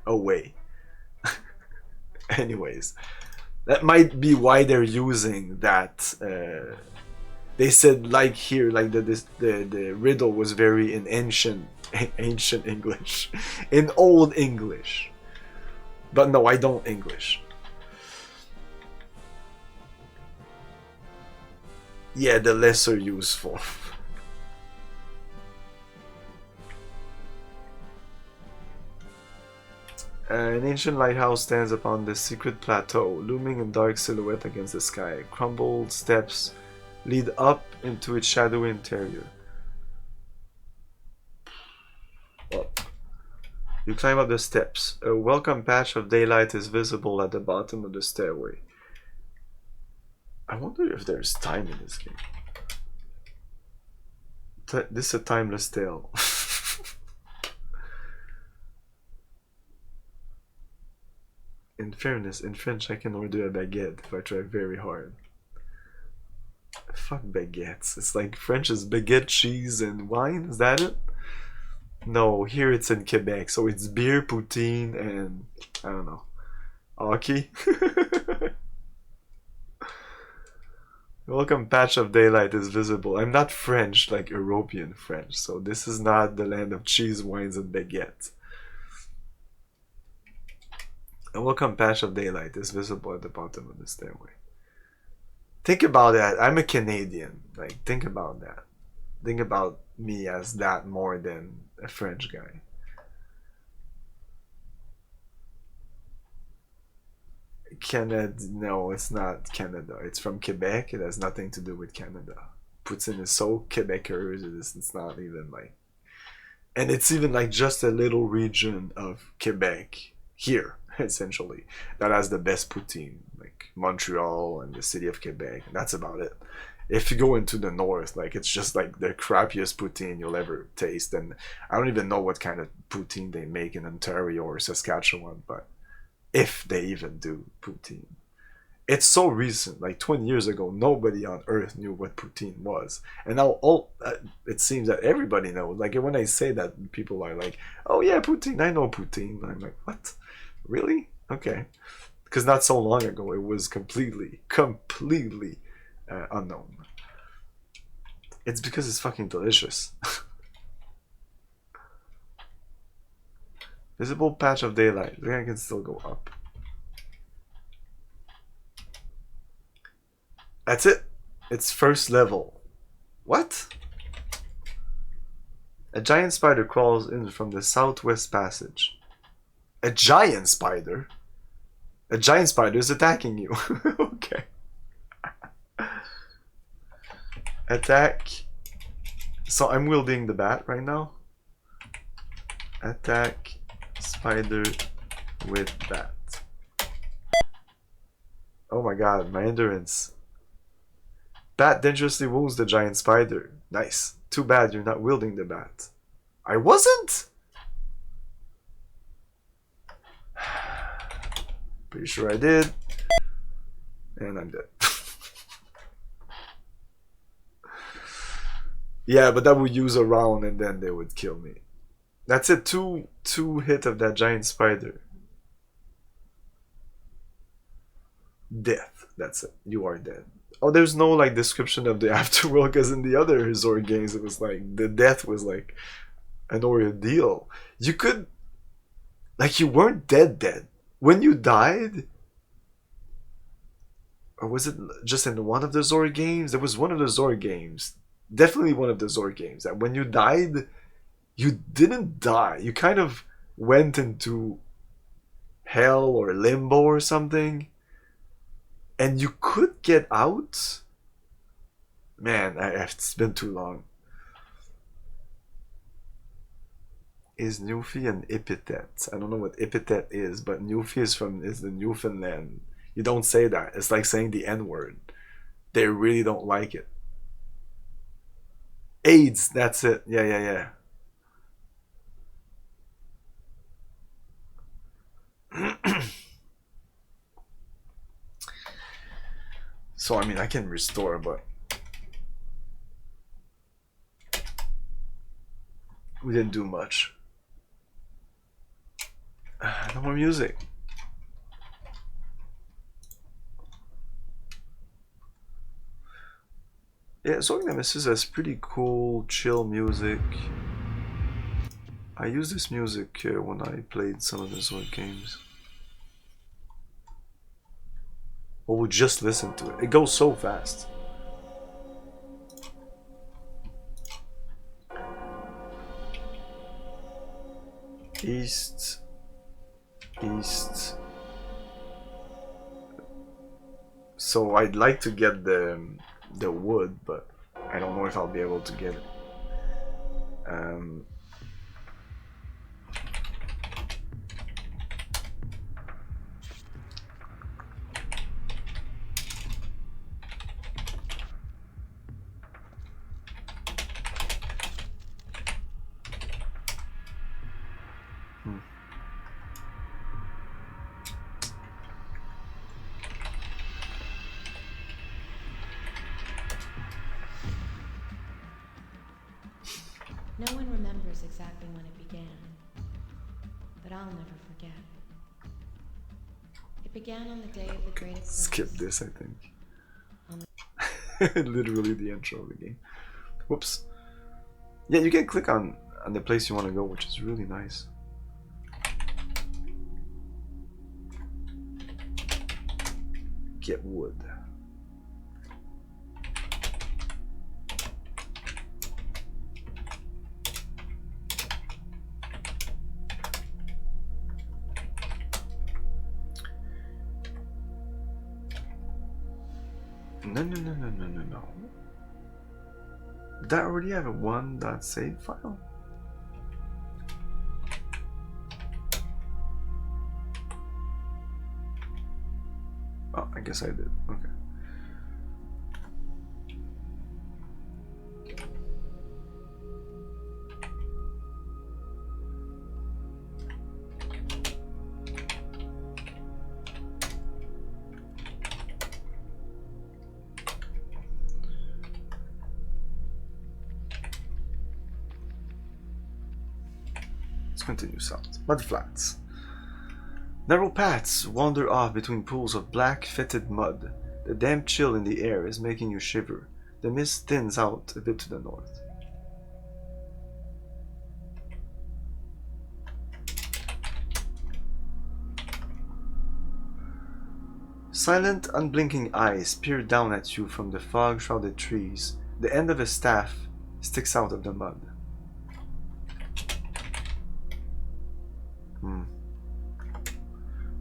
away. Anyways, that might be why they're using that. They said like here, like the riddle was very in ancient English, in old English. But no, I don't English. Yeah, the lesser useful. An ancient lighthouse stands upon the secret plateau, looming in dark silhouette against the sky. Crumbled steps lead up into its shadowy interior. Well, you climb up the steps. A welcome patch of daylight is visible at the bottom of the stairway. I wonder if there's time in this game. This is a timeless tale. In fairness, in French I can order a baguette if I try very hard. Fuck baguettes. It's like French is baguette, cheese, and wine. Is that it? No, here it's in Quebec, so it's beer, poutine, and I don't know, hockey. Welcome patch of daylight is visible. I'm not French, like European French, so this is not the land of cheese, wines, and baguettes. A welcome patch of daylight is visible at the bottom of the stairway. Think about that. I'm a Canadian. Like, think about that. Think about me as that more than a French guy. Canada, no, it's not Canada. It's from Quebec. It has nothing to do with Canada. Poutine is so Quebecers. It's not even like, and it's even like just a little region of Quebec here, essentially, that has the best poutine, like Montreal and the city of Quebec. And that's about it. If you go into the north, like it's just like the crappiest poutine you'll ever taste. And I don't even know what kind of poutine they make in Ontario or Saskatchewan, but if they even do poutine. It's so recent, like 20 years ago, nobody on earth knew what poutine was. And now it seems that everybody knows. Like when I say that, people are like, oh yeah, poutine, I know poutine. And I'm like, what? Really? Okay. Because not so long ago, it was completely unknown. It's because it's fucking delicious. Visible patch of daylight. I think I can still go up. That's it. It's first level. What? A giant spider crawls in from the southwest passage. A giant spider? A giant spider is attacking you. Okay. Attack. So I'm wielding the bat right now. Attack spider with bat. Oh my god, my endurance. Bat dangerously wounds the giant spider. Nice. Too bad you're not wielding the bat. I wasn't? Pretty sure I did. And I'm dead. Yeah, but that would use a round and then they would kill me. That's it. Two hit of that giant spider. Death. That's it. You are dead. Oh, there's no like description of the afterworld, because in the other Zork games it was like the death was like an ordeal. You could, like, you weren't dead when you died, or was it just in one of the Zork games? There was one of the Zork games, definitely one of the Zork games, that when you died, you didn't die. You kind of went into hell or limbo or something. And you could get out. Man, it's been too long. Is Newfie an epithet? I don't know what epithet is, but Newfie is the Newfoundland. You don't say that. It's like saying the N-word. They really don't like it. AIDS, that's it. Yeah. So I mean I can restore, but we didn't do much. No more music. Yeah, Zork Nemesis has pretty cool, chill music. I used this music when I played some of the Zork games. Or would just listen to it. It goes so fast. East. So I'd like to get the wood, but I don't know if I'll be able to get it. No one remembers exactly when it began, but I'll never forget. It began on the day of the great eclipse. Skip this, I think. Literally the intro of the game. Whoops. Yeah, you can click on the place you want to go, which is really nice. Get wood. No. Did I already have a one.save file? Oh, I guess I did. Okay. Continue south. Mud flats. Narrow paths wander off between pools of black, fetid mud. The damp chill in the air is making you shiver. The mist thins out a bit to the north. Silent, unblinking eyes peer down at you from the fog-shrouded trees. The end of a staff sticks out of the mud.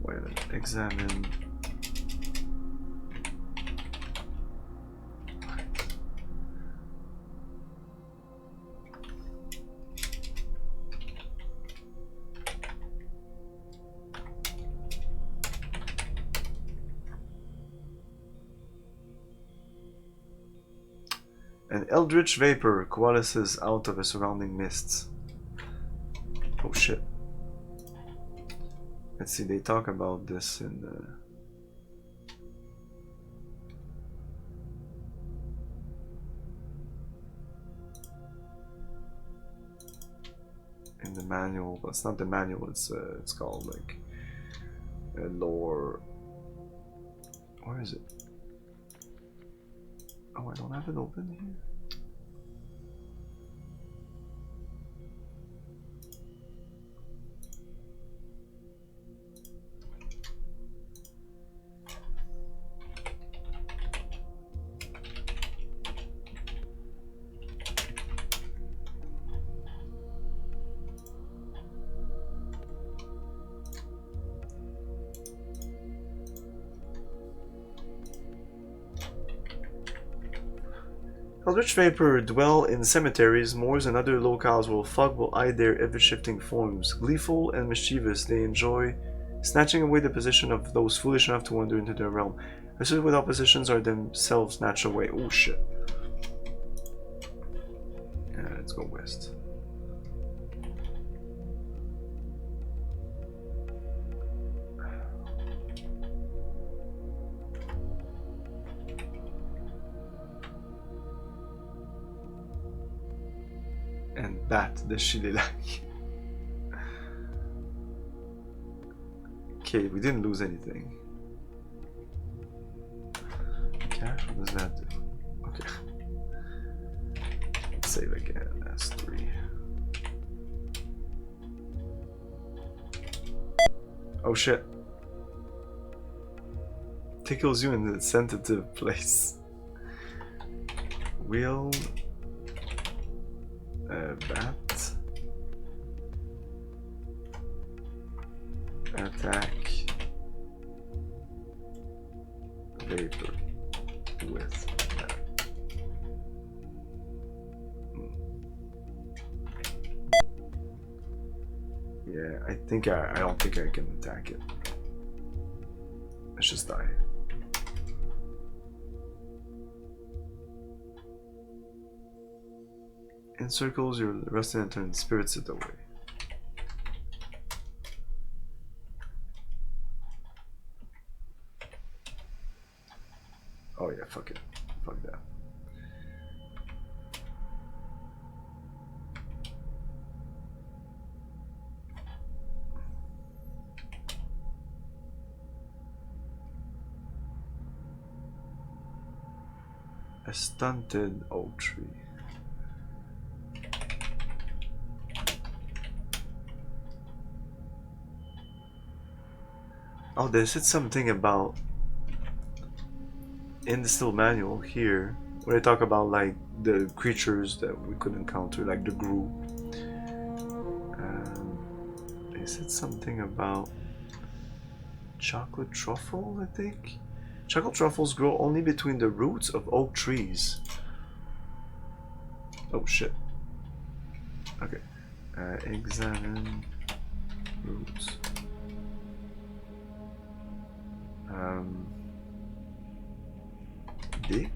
Wait a minute. Examine. An eldritch vapor coalesces out of the surrounding mists. Oh shit. Let's see, they talk about this in the manual, but it's not the manual, it's called like lore. Where is it? Oh, I don't have it open here. Eldritch vapor dwell in cemeteries, moors, and other locales where fog will hide their ever-shifting forms. Gleeful and mischievous, they enjoy snatching away the position of those foolish enough to wander into their realm. Associated with oppositions are themselves snatched away. Oh shit. Let's go west. Bat de chez les lacs. Okay, we didn't lose anything. Cash, what does that do? Okay. Let's save again, S3. Oh shit. Tickles you in a sensitive place. Wheel. Bat. Attack. Vapor. With that. Yeah, I don't think I can attack it. Let's just die. Encircles your resting and turn spirits it away. Oh yeah, fuck it. Fuck that. A stunted oak tree. Oh, they said something about in the still manual here, where they talk about like the creatures that we could encounter, like the group. They said something about chocolate truffle, I think. Chocolate truffles grow only between the roots of oak trees. Oh shit. Okay. Examine roots. Dig?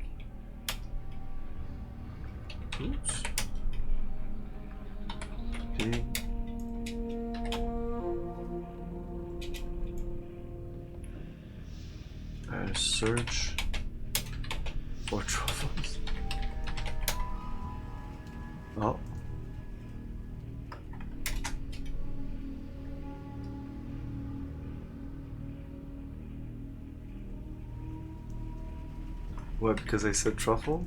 Roots? Dig? Search for truffles. Oh. What, because I said truffle?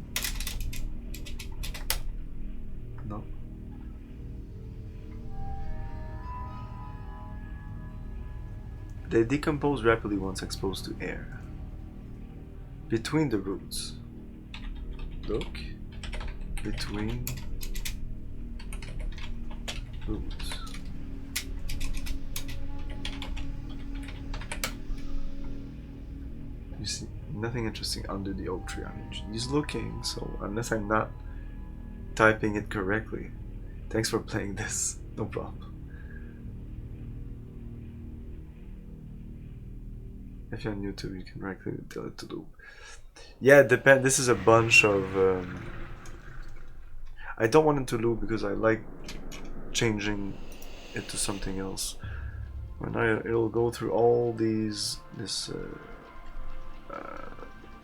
No. They decompose rapidly once exposed to air. Between the roots. Look. Between roots. You see nothing interesting under the oak tree. I mean, he's looking, so unless I'm not typing it correctly. Thanks for playing this. No problem. If you're on YouTube, you can right click and tell it to loop. Yeah, this is a bunch of. I don't want it to loop because I like changing it to something else. When it'll go through all this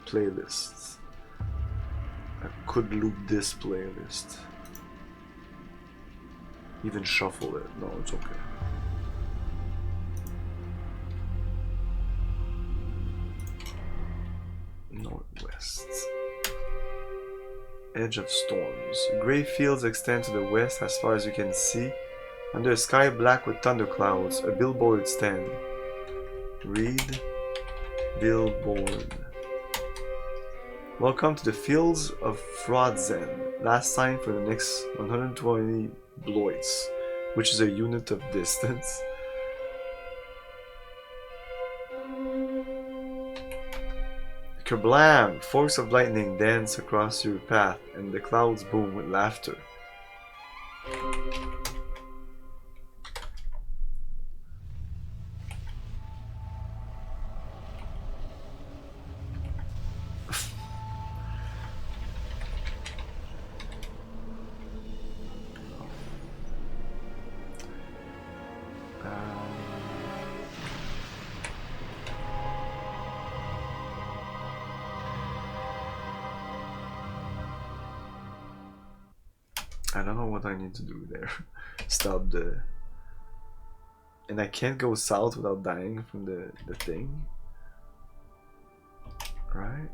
playlists. I could loop this playlist. Even shuffle it. No, it's okay. Northwest. Edge of storms. Gray fields extend to the west as far as you can see. Under a sky black with thunderclouds, a billboard stand. Read billboard. Welcome to the fields of Frodzen. Last sign for the next 120 bloits, which is a unit of distance. Kerblam! Forks of lightning dance across your path, and the clouds boom with laughter. I don't know what I need to do there. Stop the... And I can't go south without dying from the thing. Right?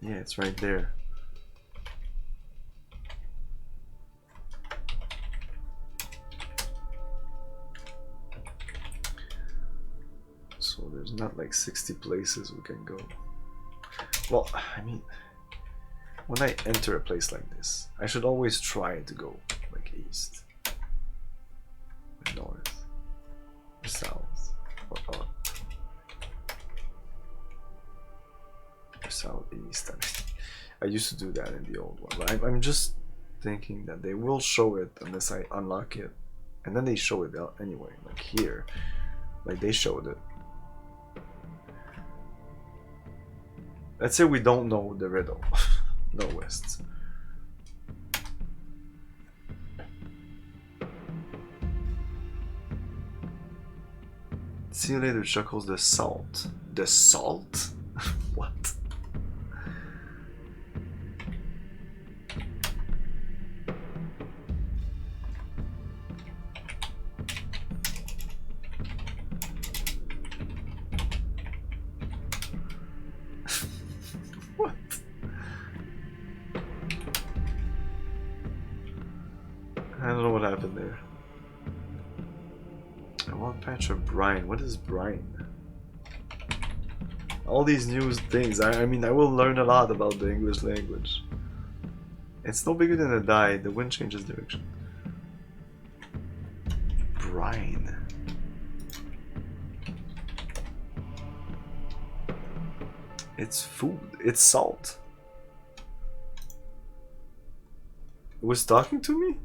Yeah, it's right there. So there's not like 60 places we can go. Well, I mean, when I enter a place like this, I should always try to go like east, or north, or south, or up, or southeast. I mean, I used to do that in the old one, but I'm just thinking that they will show it unless I unlock it, and then they show it out anyway, like here, like they showed it. Let's say we don't know the riddle. No west. See you later, Chuckles. The salt. The salt? What? What? I don't know what happened there. I want patch of brine. What is brine? All these new things. I mean, I will learn a lot about the English language. It's no bigger than a die. The wind changes direction. Brine. It's food. It's salt. It was talking to me?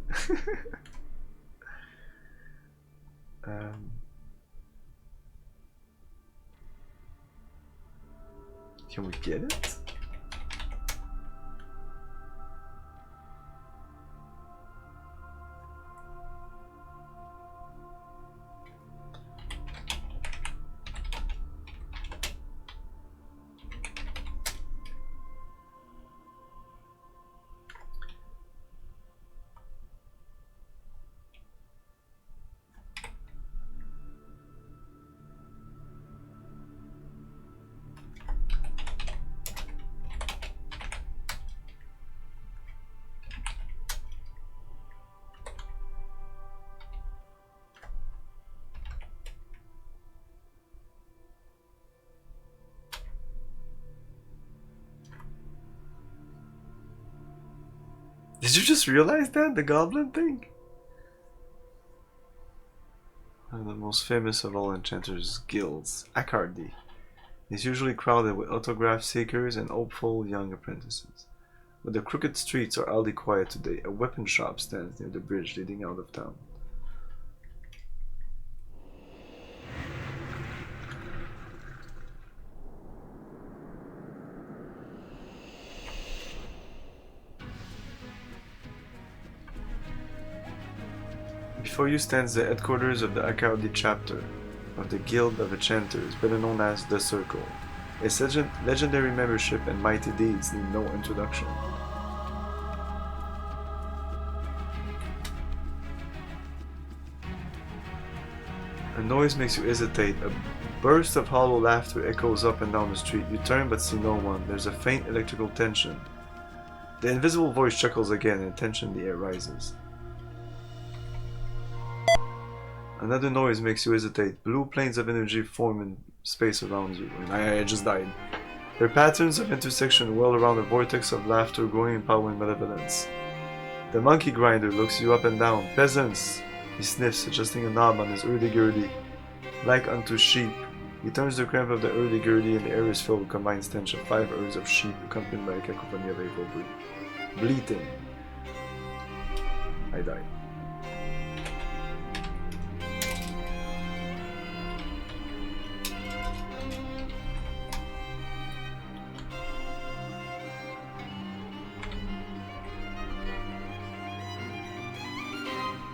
Can we get it? Did you just realize that? The goblin thing? One of the most famous of all enchanters' guilds, Akardi, is usually crowded with autograph seekers and hopeful young apprentices. But the crooked streets are oddly quiet today. A weapon shop stands near the bridge leading out of town. Before you stands the headquarters of the Akardi chapter of the Guild of Enchanters, better known as the Circle. Its legendary membership and mighty deeds need no introduction. A noise makes you hesitate. A burst of hollow laughter echoes up and down the street. You turn but see no one. There's a faint electrical tension. The invisible voice chuckles again, and tension in the air rises. Another noise makes you hesitate. Blue planes of energy form in space around you. And I just died. Their patterns of intersection whirl around a vortex of laughter, growing in power and malevolence. The monkey grinder looks you up and down. Peasants! He sniffs, adjusting a knob on his hurdy-gurdy. Like unto sheep, he turns the cramp of the hurdy-gurdy, and the air is filled with combined stench of 5 herds of sheep, accompanied by a cacophony of April bleating. I died.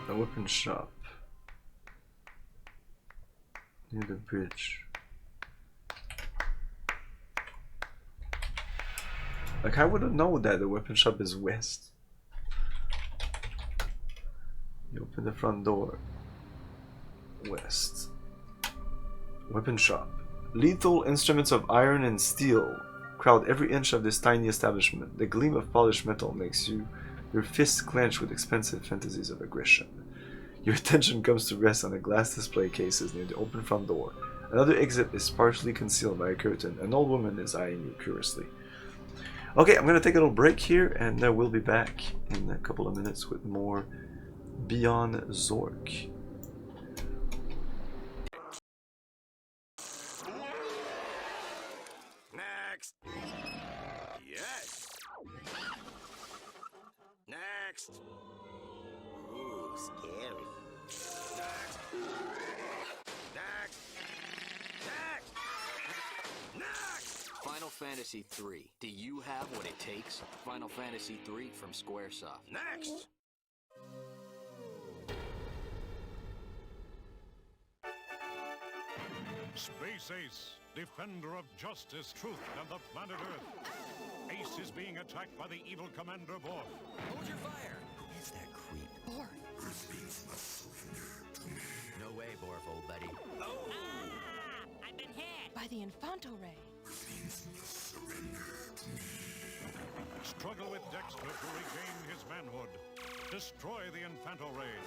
A weapon shop near the bridge. Like, I would have known that the weapon shop is west. You open the front door. West. Weapon shop. Lethal instruments of iron and steel crowd every inch of this tiny establishment. The gleam of polished metal makes your fists clench with expensive fantasies of aggression. Your attention comes to rest on the glass display cases near the open front door. Another exit is partially concealed by a curtain. An old woman is eyeing you curiously. Okay, I'm gonna take a little break here, and we'll be back in a couple of minutes with more Beyond Zork. Next. Yes. Next. Ooh, scary. Next. Next. Next. Next. Final Fantasy III. Do you have what it takes? Final Fantasy III from Squaresoft. Next. Space Ace, defender of justice, truth, and the planet Earth. Ace is being attacked by the evil Commander Borg. Hold your fire! Who is that creep? Borg! No way, Borg, old buddy. Ah, I've been hit by the Infanto Ray. Struggle with Dexter to regain his manhood. Destroy the Infanto Ray.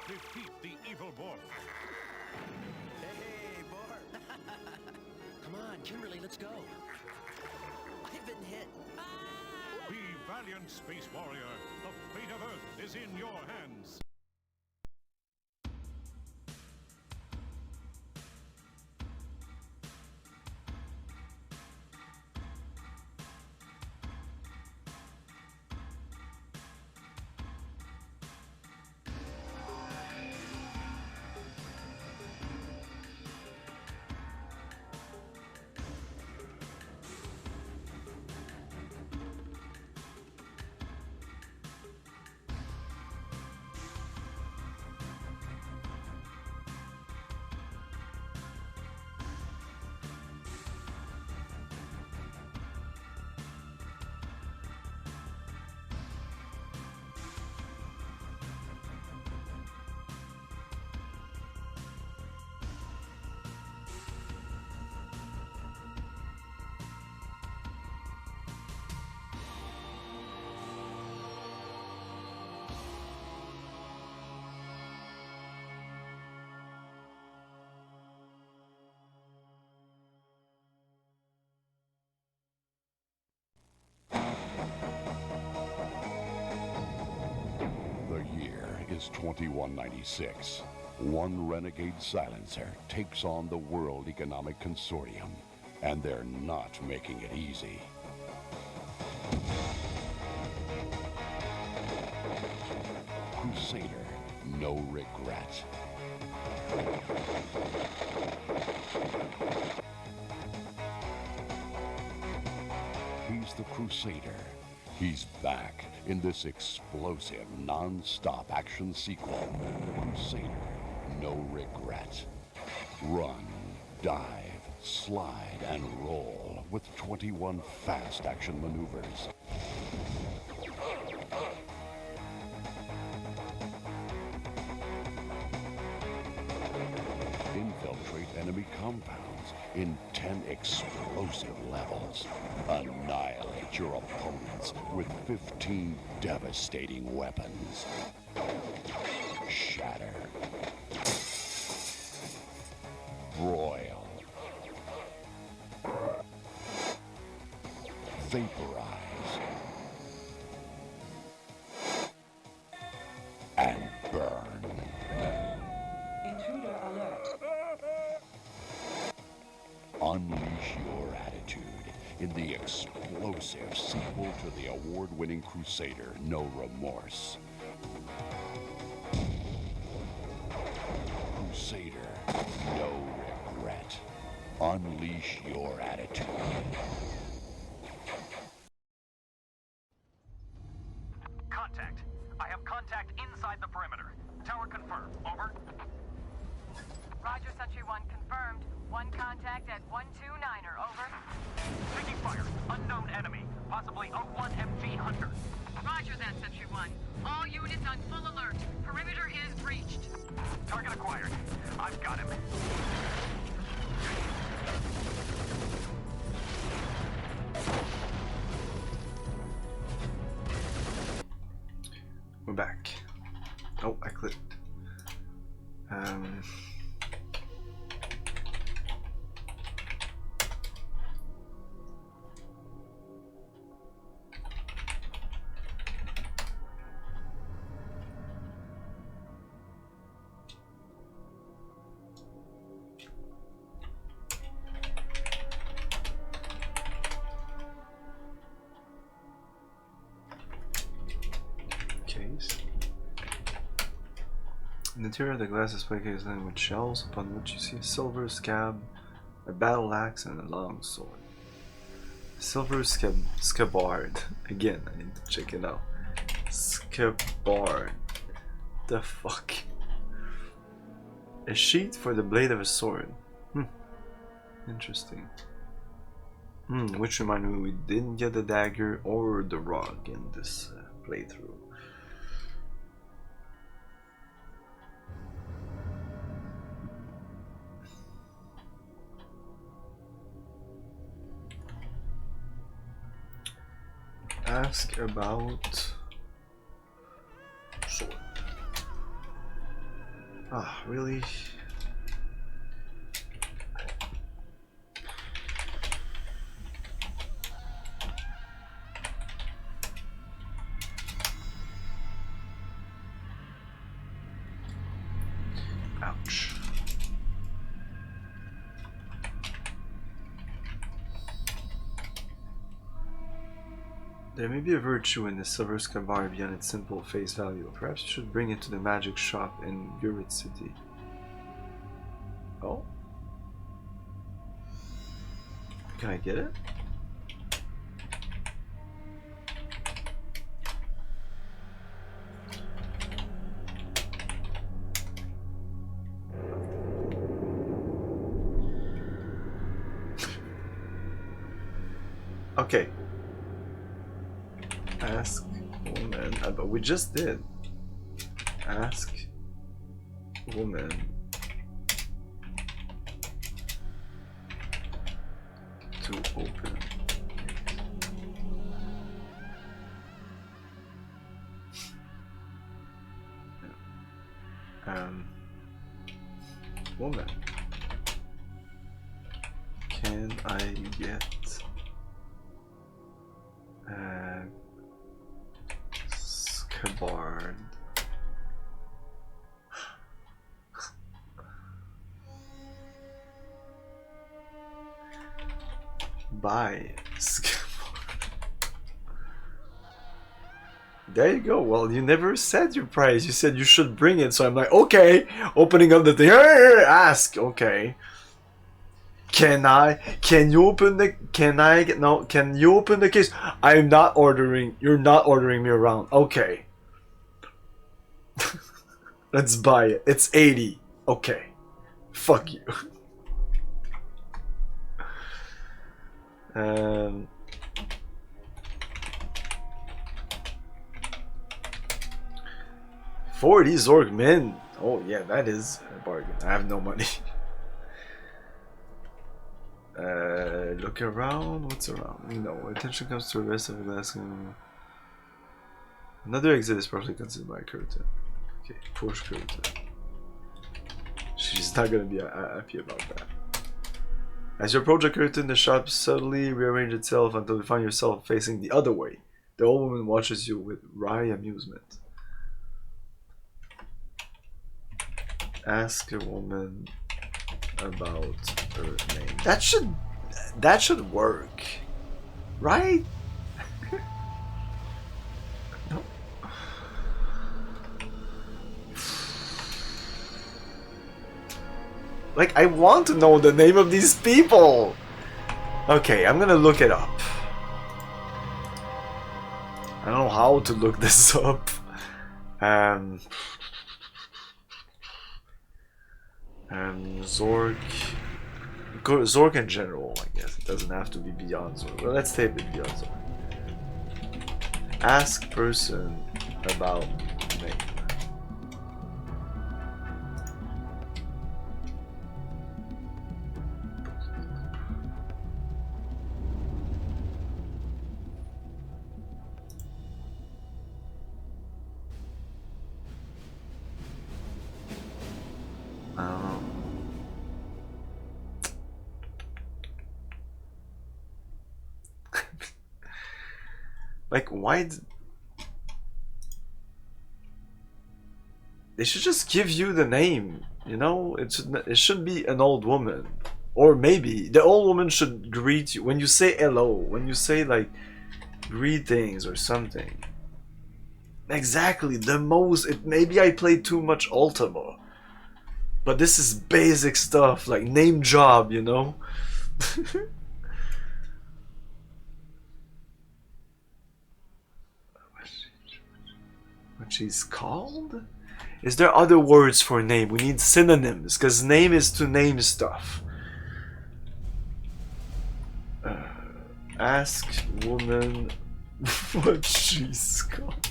Defeat the evil Borg. Hey, Borg! Come on, Kimberly, let's go. I've been hit. Be valiant, Space Warrior. The fate of Earth is in your hands. The year is 2196. One renegade silencer takes on the World Economic Consortium, and they're not making it easy. Crusader, no regret. He's the Crusader. He's back in this explosive, non-stop action sequel. Crusader, no regret. Run, dive, slide, and roll with 21 fast action maneuvers. Infiltrate enemy compounds in 10 explosive levels. Annihilate your opponents with 15 devastating weapons. Shatter. Broil. Vaporize. And burn. Intruder alert. Unleash your attitude in the explosive sequel to the award-winning Crusader, No Remorse. Crusader, no regret. Unleash your attitude. Contact. I have contact inside the perimeter. Tower confirmed. Over. Roger, Sentry 1 confirmed. One contact at 129er, over. Taking fire. Unknown enemy. Possibly O1 MG Hunter. Roger that, Sentry 1. All units on full alert. Perimeter is breached. Target acquired. I've got him. We're back. Oh, I clicked. Case. In the interior of the glass display case is lined with shells, upon which you see a silver scab, a battle axe, and a long sword. Silver scabbard. Again, I need to check it out. Scabbard. The fuck? A sheath for the blade of a sword. Interesting. Which reminded me we didn't get the dagger or the rug in this playthrough. Ask about sword. Ah, really? Ouch. There may be a virtue in the silver scabbard beyond its simple face value. Perhaps you should bring it to the magic shop in Gurit City. Oh? Can I get it? Okay. Ask woman, but we just did. Ask woman to open. Woman, can I get scabbard? Buy scabbard. There you go. Well, you never said your price. You said you should bring it, so I'm like, okay. Opening up the thing. Ask. Okay. Can you open the? Can you open the case? I'm not ordering. You're not ordering me around. Okay. Let's buy it. It's 80. Okay. Fuck you. $40 Zork men. Oh yeah, that is a bargain. I have no money. Look around. What's around? No. Attention comes to the rest of the glass. Another exit is probably considered by a curtain. Okay, push curtain. She's not gonna be happy about that. As you approach the curtain, the shop subtly rearranges itself until you find yourself facing the other way. The old woman watches you with wry amusement. Ask a woman about her name. That should work, right? No. Like, I want to know the name of these people. Okay, I'm gonna look it up. I don't know how to look this up. Zork. Zork in general, I guess. It doesn't have to be beyond Zork. Well, let's take it beyond Zork. Ask person about name. Like, why? They should just give you the name, you know? It should be an old woman. Or maybe the old woman should greet you when you say hello, when you say like greetings or something. Exactly, the most. Maybe I played too much Ultima. But this is basic stuff, like name job, you know? What she's called? Is there other words for name? We need synonyms, because name is to name stuff. Ask woman what she's called.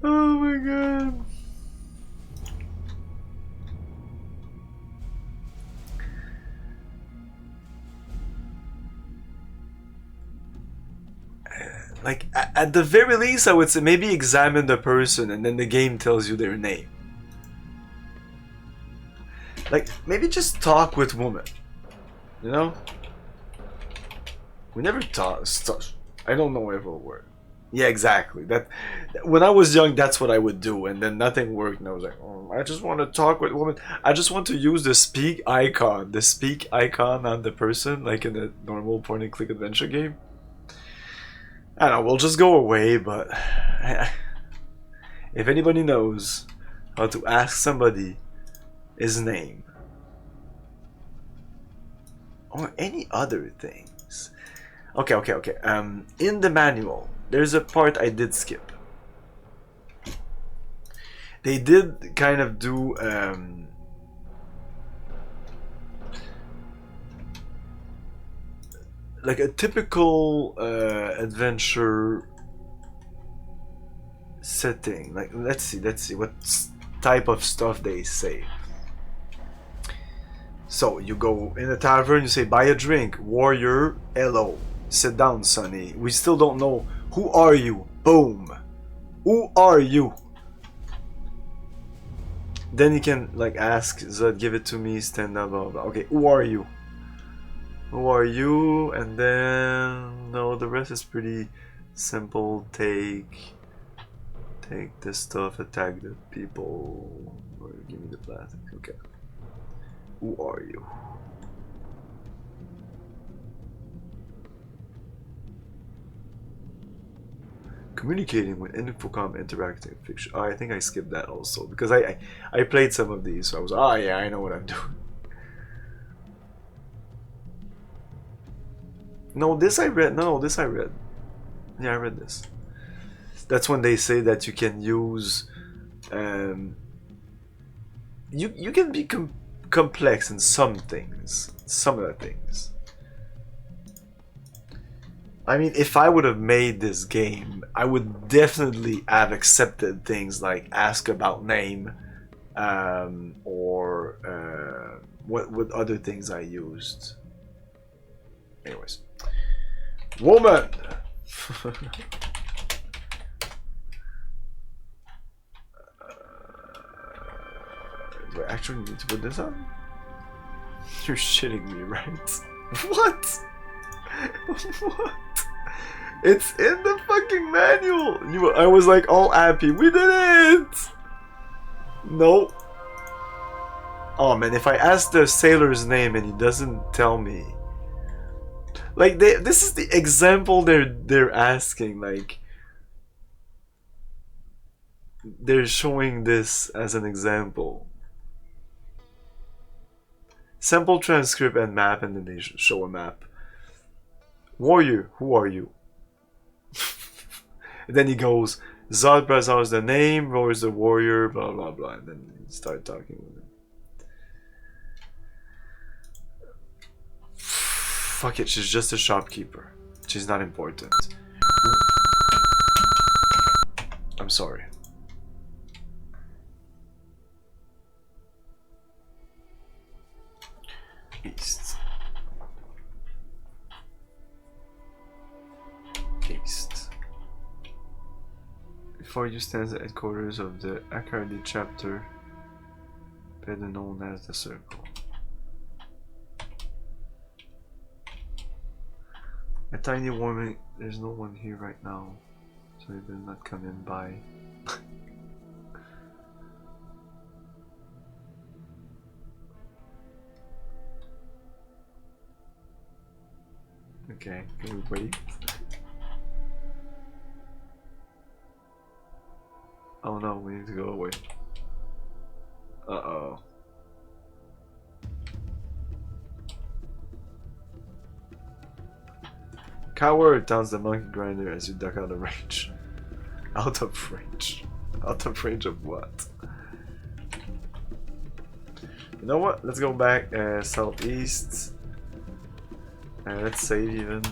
Oh my god. Like, at the very least, I would say maybe examine the person and then the game tells you their name. Like, maybe just talk with women. You know? We never talk. I don't know every word. Yeah, exactly. When I was young, that's what I would do, and then nothing worked, and I was like, oh, I just want to talk with women. I just want to use the speak icon on the person, like in a normal point-and-click adventure game. I don't know, we'll just go away, but if anybody knows how to ask somebody his name or any other things. Okay. In the manual, there's a part I did skip. They did kind of do like a typical adventure setting. Like, let's see what type of stuff they say. So you go in a tavern, you say buy a drink, warrior, hello, sit down, sonny. We still don't know who are you. Boom, who are you? Then you can like ask Zod, give it to me, stand up, blah, blah. Okay, who are you? Who are you? And then no, the rest is pretty simple. Take this stuff, attack the people, or give me the plastic. Okay. Who are you? Communicating with Infocom, interacting fiction. Oh, I think I skipped that also because I played some of these, so I was yeah, I know what I'm doing. No, this I read. No, this I read. Yeah, I read this. That's when they say that you can use you can be complex in some things, some of the things. I mean, if I would have made this game, I would definitely have accepted things like ask about name, or what other things I used. Anyways, woman. Do I actually need to put this on? You're shitting me, right? What? What? It's in the fucking manual. I was like all happy. We did it. Nope. Oh man, if I ask the sailor's name and he doesn't tell me, like this is the example they're asking. Like they're showing this as an example. Sample transcript and map, and then they show a map. Warrior, who are you? And then he goes, Zodbrazar is the name, Roar is the warrior, blah blah blah, and then you start talking with him. Fuck it, she's just a shopkeeper. She's not important. I'm sorry. East. East. Before you stands the headquarters of the Akardi chapter, better known as the Circle. A tiny warning, there's no one here right now, so you better not come in by. Okay, can we wait? Oh no, we need to go away. Uh-oh. Coward, taunts the monkey grinder as you duck out of range. Out of range? Out of range of what? You know what? Let's go back southeast. Let's save even.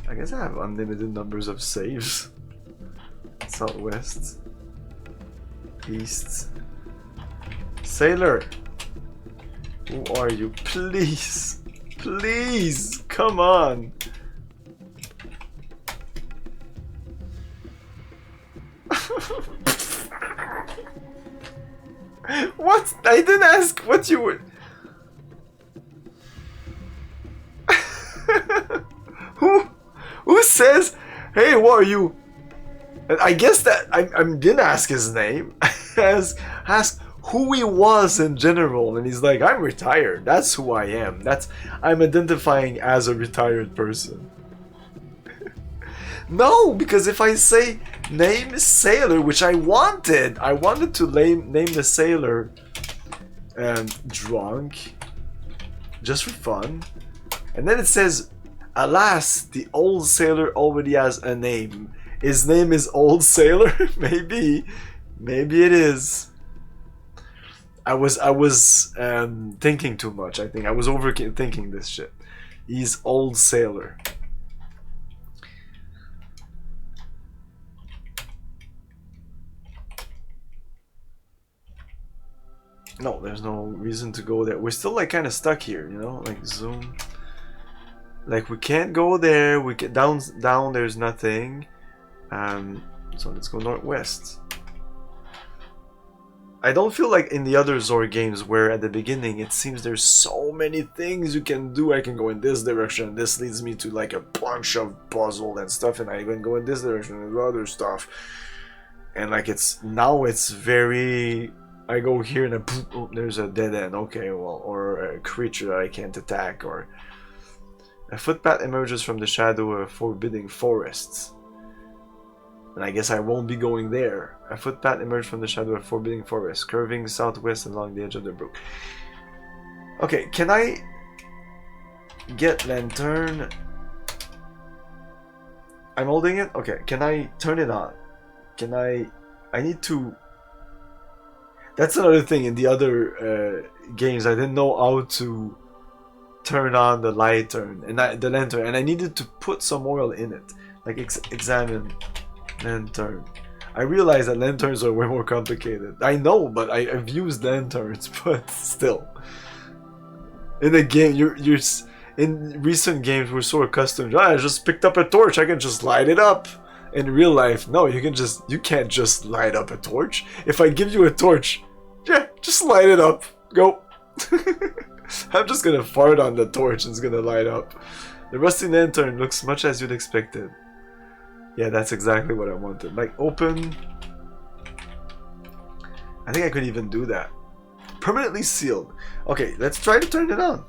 I guess I have unlimited numbers of saves. Southwest. East. Sailor! Who are you? Please! Please! Come on! What? I didn't ask what you were... Who says, hey, what are you? And I guess that I didn't ask his name. ask who he was in general, and he's like, I'm retired. That's who I am. I'm identifying as a retired person. No, because if I say name sailor, which I wanted to name the sailor drunk, just for fun, and then it says, alas, the old sailor already has a name. His name is Old Sailor? Maybe it is. I was thinking too much. I think I was overthinking this shit. He's Old Sailor. No, there's no reason to go there. We're still like kind of stuck here, you know? Like zoom. Like we can't go there. We get down. There's nothing. So let's go northwest. I don't feel like in the other Zork games where at the beginning it seems there's so many things you can do. I can go in this direction. This leads me to like a bunch of puzzle and stuff, and I even go in this direction and other stuff. And like it's very. I go here and oh, there's a dead end. Okay, well, or a creature that I can't attack, or a footpath emerges from the shadow of a forbidding forest. And I guess I won't be going there. A footpath emerged from the shadow of a forbidding forest, curving southwest along the edge of the brook. Okay, can I get lantern? I'm holding it? Okay, can I turn it on? Can I need to... That's another thing in the other games. I didn't know how to turn on the lantern, the lantern, and I needed to put some oil in it. Like examine lantern. I realize that lanterns are way more complicated. I know, but I've used lanterns, but still. In the game, you're in recent games we're so accustomed. I just picked up a torch. I can just light it up. In real life, no, you can't just light up a torch. If I give you a torch, yeah, just light it up. Go. I'm just gonna fart on the torch and it's gonna light up. The rusty lantern looks much as you'd expected. Yeah, that's exactly what I wanted. Like, open. I think I could even do that. Permanently sealed. Okay, let's try to turn it on.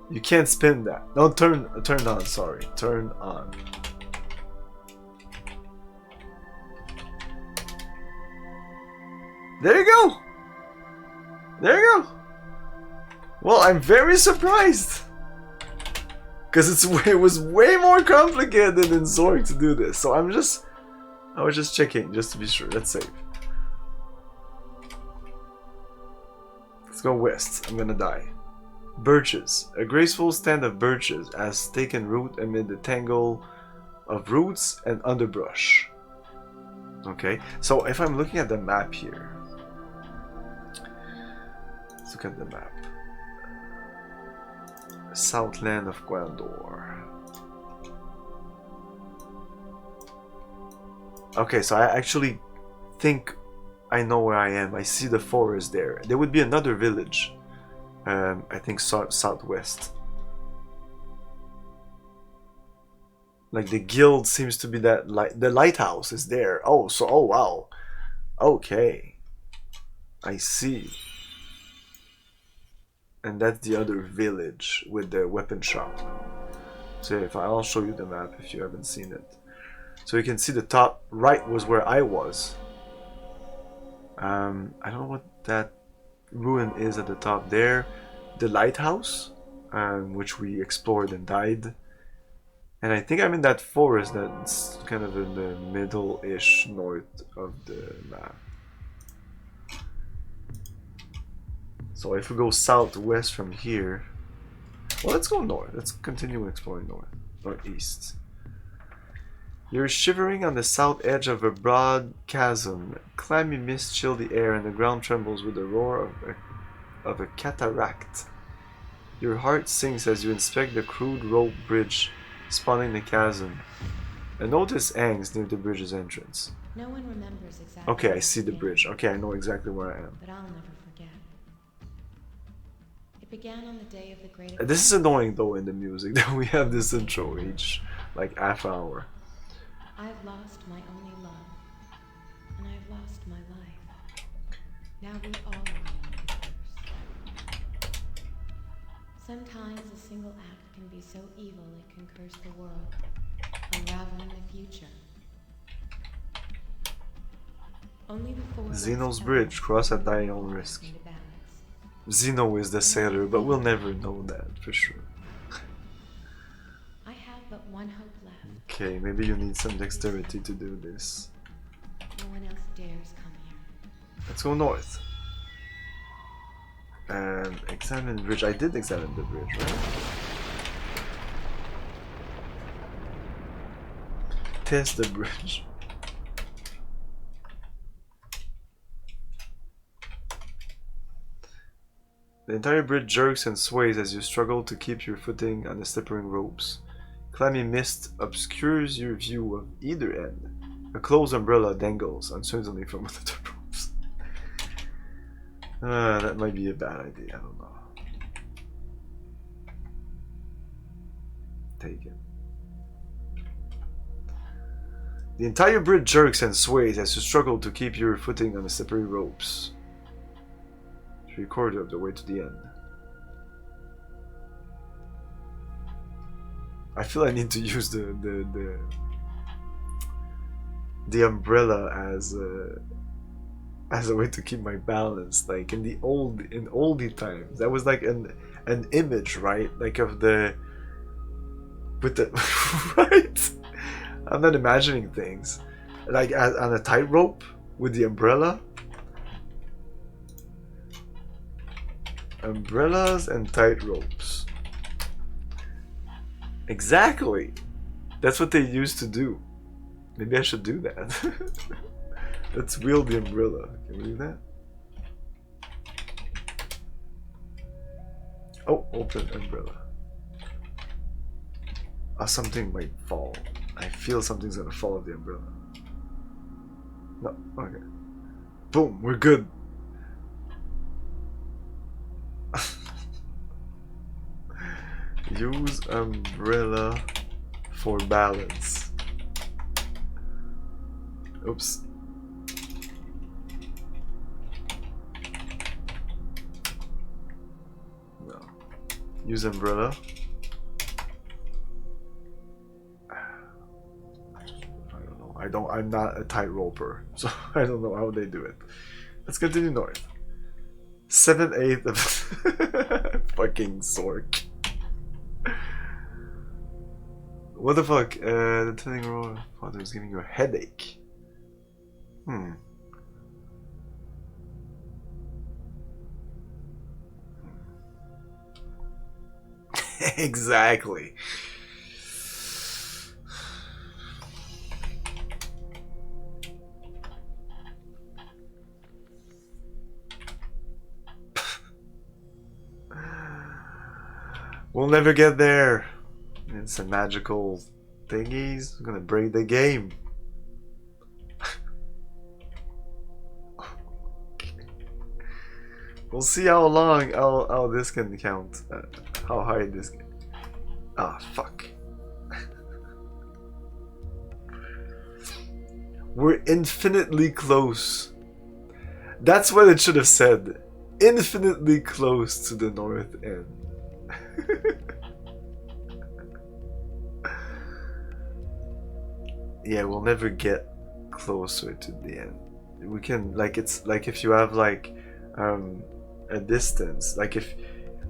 You can't spin that. No, turn on, sorry. Turn on. There you go! There you go! Well, I'm very surprised! Because it was way more complicated in Zork to do this. So I was just checking, just to be sure. Let's save. Let's go west. I'm gonna die. Birches. A graceful stand of birches has taken root amid the tangle of roots and underbrush. Okay, so if I'm looking at the map here, let's look at the map. Southland of Gwandor. Okay, so I actually think I know where I am. I see the forest there. There would be another village. I think southwest. Like the guild seems to be that the lighthouse is there. Oh, so oh wow. Okay. I see. And that's the other village with the weapon shop. So if I'll show you the map if you haven't seen it. So you can see the top right was where I was. I don't know what that ruin is at the top there. The lighthouse, which we explored and died. And I think I'm in that forest that's kind of in the middle-ish north of the map. So if we go southwest from here, well, let's go north. Let's continue exploring northeast. You're shivering on the south edge of a broad chasm. Clammy mist chill the air and the ground trembles with the roar of a cataract. Your heart sinks as you inspect the crude rope bridge spanning the chasm. A notice hangs near the bridge's entrance. No one remembers exactly. Okay, I see the bridge. Okay, I know exactly where I am. But I'll never forget. It began on the day of the great. This is annoying though in the music that we have this intro each like half hour. I've lost my only love, and I've lost my life. Now we all are monsters. Sometimes a single act can be so evil it can curse the world, unraveling the future. Only the four Zeno's bridge, cross at thy own risk. Zeno is the sailor, but we'll never know that for sure. I have but one hope left. Okay, maybe you need some dexterity to do this. No one else dares come here. Let's go north. Examine the bridge. I did examine the bridge, right? Test the bridge. The entire bridge jerks and sways as you struggle to keep your footing on the slippery ropes. Clammy mist obscures your view of either end. A closed umbrella dangles uncertainly from one of the ropes. That might be a bad idea, I don't know. Take it. The entire bridge jerks and sways as you struggle to keep your footing on the slippery ropes. 3/4 of the way to the end. I feel I need to use the umbrella as a way to keep my balance. Like in oldie times, that was like an image, right? Like of the with the right. I'm not imagining things like on a tightrope with the umbrella. Umbrellas and tight ropes. Exactly. That's what they used to do. Maybe I should do that. Let's wield the umbrella. Can we do that? Oh, open umbrella. Oh, something might fall. I feel something's gonna fall off the umbrella. No, okay. Boom, we're good. Use umbrella for balance. Oops. No. Use umbrella. I don't know. I'm not a tightroper, so I don't know how they do it. Let's continue north. 7/8 of fucking Zork. What the fuck? The telling role father is giving you a headache. Exactly. We'll never get there. It's a magical thingies. I'm gonna break the game. We'll see how long, how this can count. How high this can. Ah, fuck. We're infinitely close. That's what it should have said. Infinitely close to the north end. Yeah, we'll never get closer to the end. We can, like, it's like if you have like a distance, like if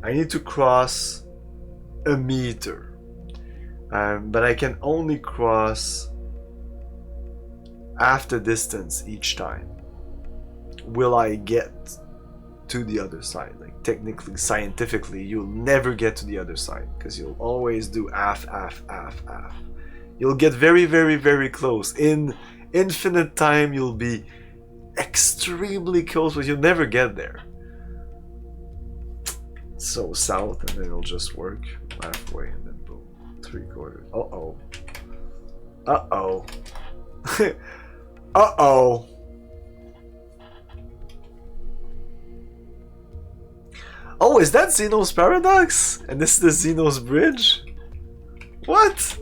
I need to cross a meter, but I can only cross half the distance each time. Will I get to the other side? Like technically, scientifically, you'll never get to the other side because you'll always do half. You'll get very, very, very close. In infinite time, you'll be extremely close, but you'll never get there. So south, and then it'll just work halfway, and then boom, 3/4. Uh-oh. Uh-oh. Uh-oh. Oh, is that Zeno's paradox? And this is the Zeno's bridge? What?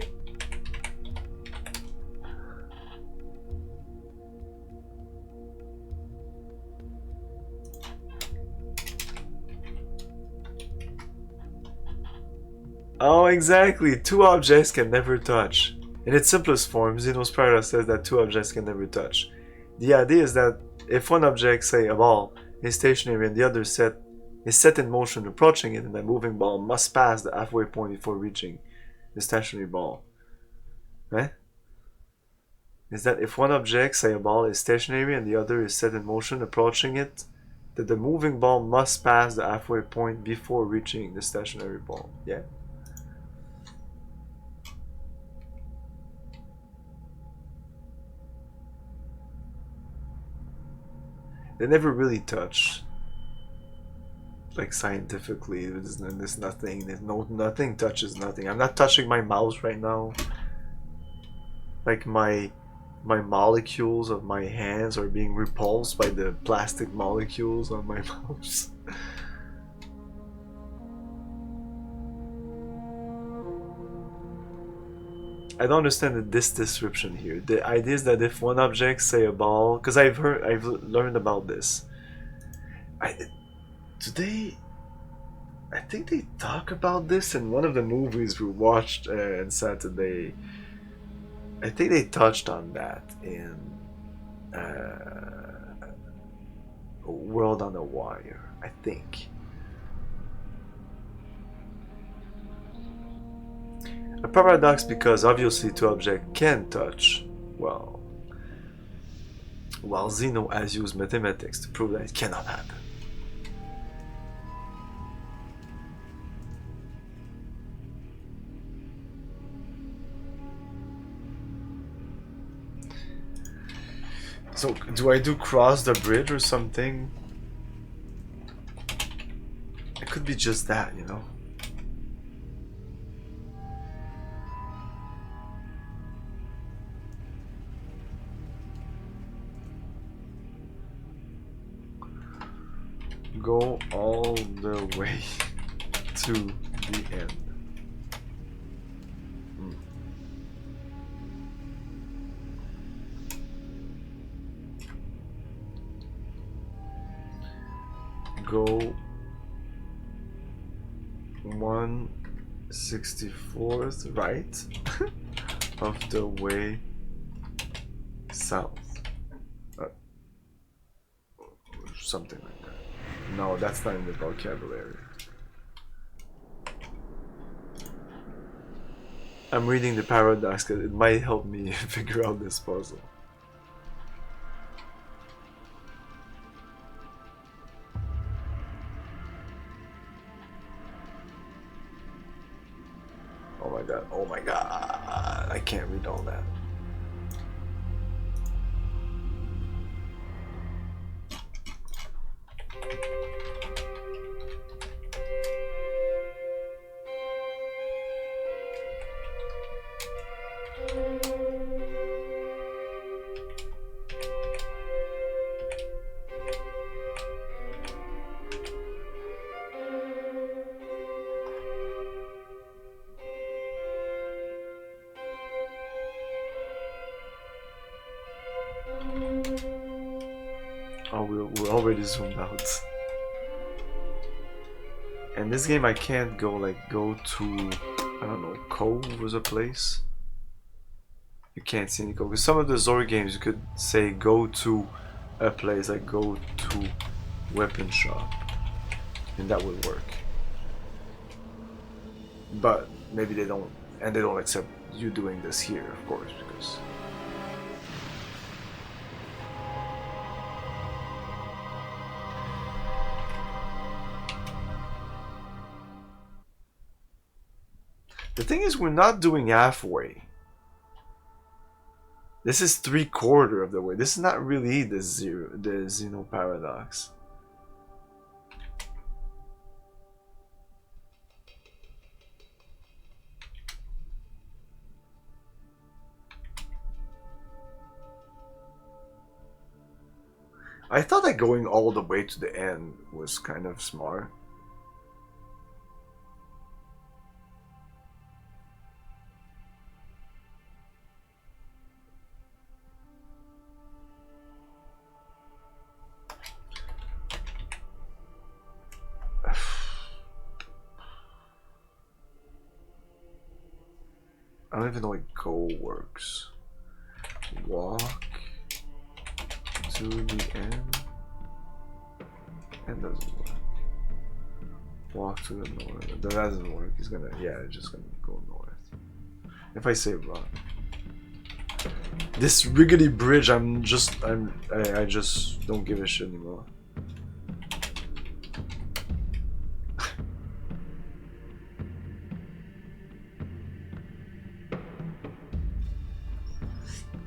Oh, exactly. Two objects can never touch. In its simplest form, Zeno's paradox says that two objects can never touch. The idea is that if one object, say a ball, is stationary and the other is set in motion approaching it, and the moving ball must pass the halfway point before reaching the stationary ball. Right? Is that if one object, say a ball, is stationary and the other is set in motion approaching it, that the moving ball must pass the halfway point before reaching the stationary ball. Yeah? They never really touch. Like scientifically, there's nothing. Nothing touches nothing. I'm not touching my mouse right now. Like my molecules of my hands are being repulsed by the plastic molecules on my mouse. I don't understand this description here. The idea is that if one object, say a ball, because I've learned about this. I think they talk about this in one of the movies we watched on Saturday. I think they touched on that in World on the Wire, I think. A paradox because obviously two objects can touch. Well, while Zeno has used mathematics to prove that it cannot happen. So, do I do cross the bridge or something? It could be just that, you know? Go all the way to the end. Go 1/64th right of the way south. Something like that. No, that's not in the vocabulary. I'm reading the paradox because it might help me figure out this puzzle. Oh my god, oh my god, I can't read all that. Oh, we're already zoomed out. And this game I can't go to, I don't know, Cove was a place? You can't see any Cove. Because some of the Zork games you could say go to a place, like go to weapon shop. And that would work. But maybe they don't, and they don't accept you doing this here, of course, because... The thing is, we're not doing halfway. This is 3/4 of the way. This is not really the Zeno paradox. I thought that going all the way to the end was kind of smart. I don't even know how go works. Walk to the end. And doesn't work. Walk to the north. That doesn't work. He's gonna, yeah, it's just gonna go north. If I say run. This rickety bridge, I just don't give a shit anymore.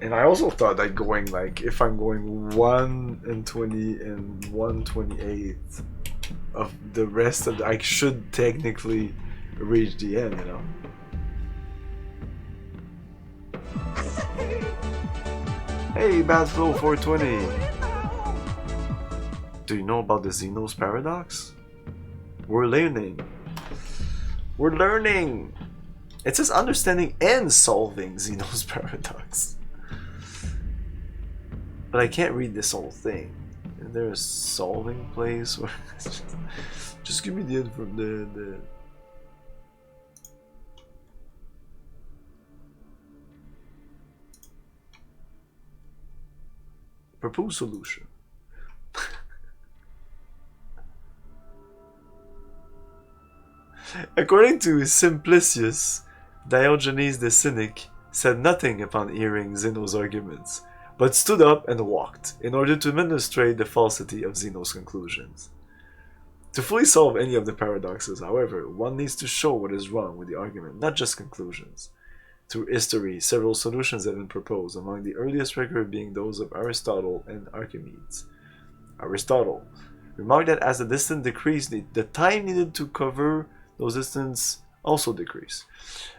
And I also thought that going, like, if I'm going 1/20 and 1/28 of the rest of the, I should technically reach the end, you know? Hey, Bad Flow 420! Do you know about the Zeno's paradox? We're learning. We're learning! It says understanding and solving Zeno's paradox. But I can't read this whole thing. Is there a solving place? Just give me the end from the proposed solution. According to Simplicius, Diogenes the Cynic said nothing upon hearing Zeno's arguments, but stood up and walked, in order to demonstrate the falsity of Zeno's conclusions. To fully solve any of the paradoxes, however, one needs to show what is wrong with the argument, not just conclusions. Through history, several solutions have been proposed, among the earliest record being those of Aristotle and Archimedes. Aristotle remarked that as the distance decreased, the time needed to cover those distances also decrease,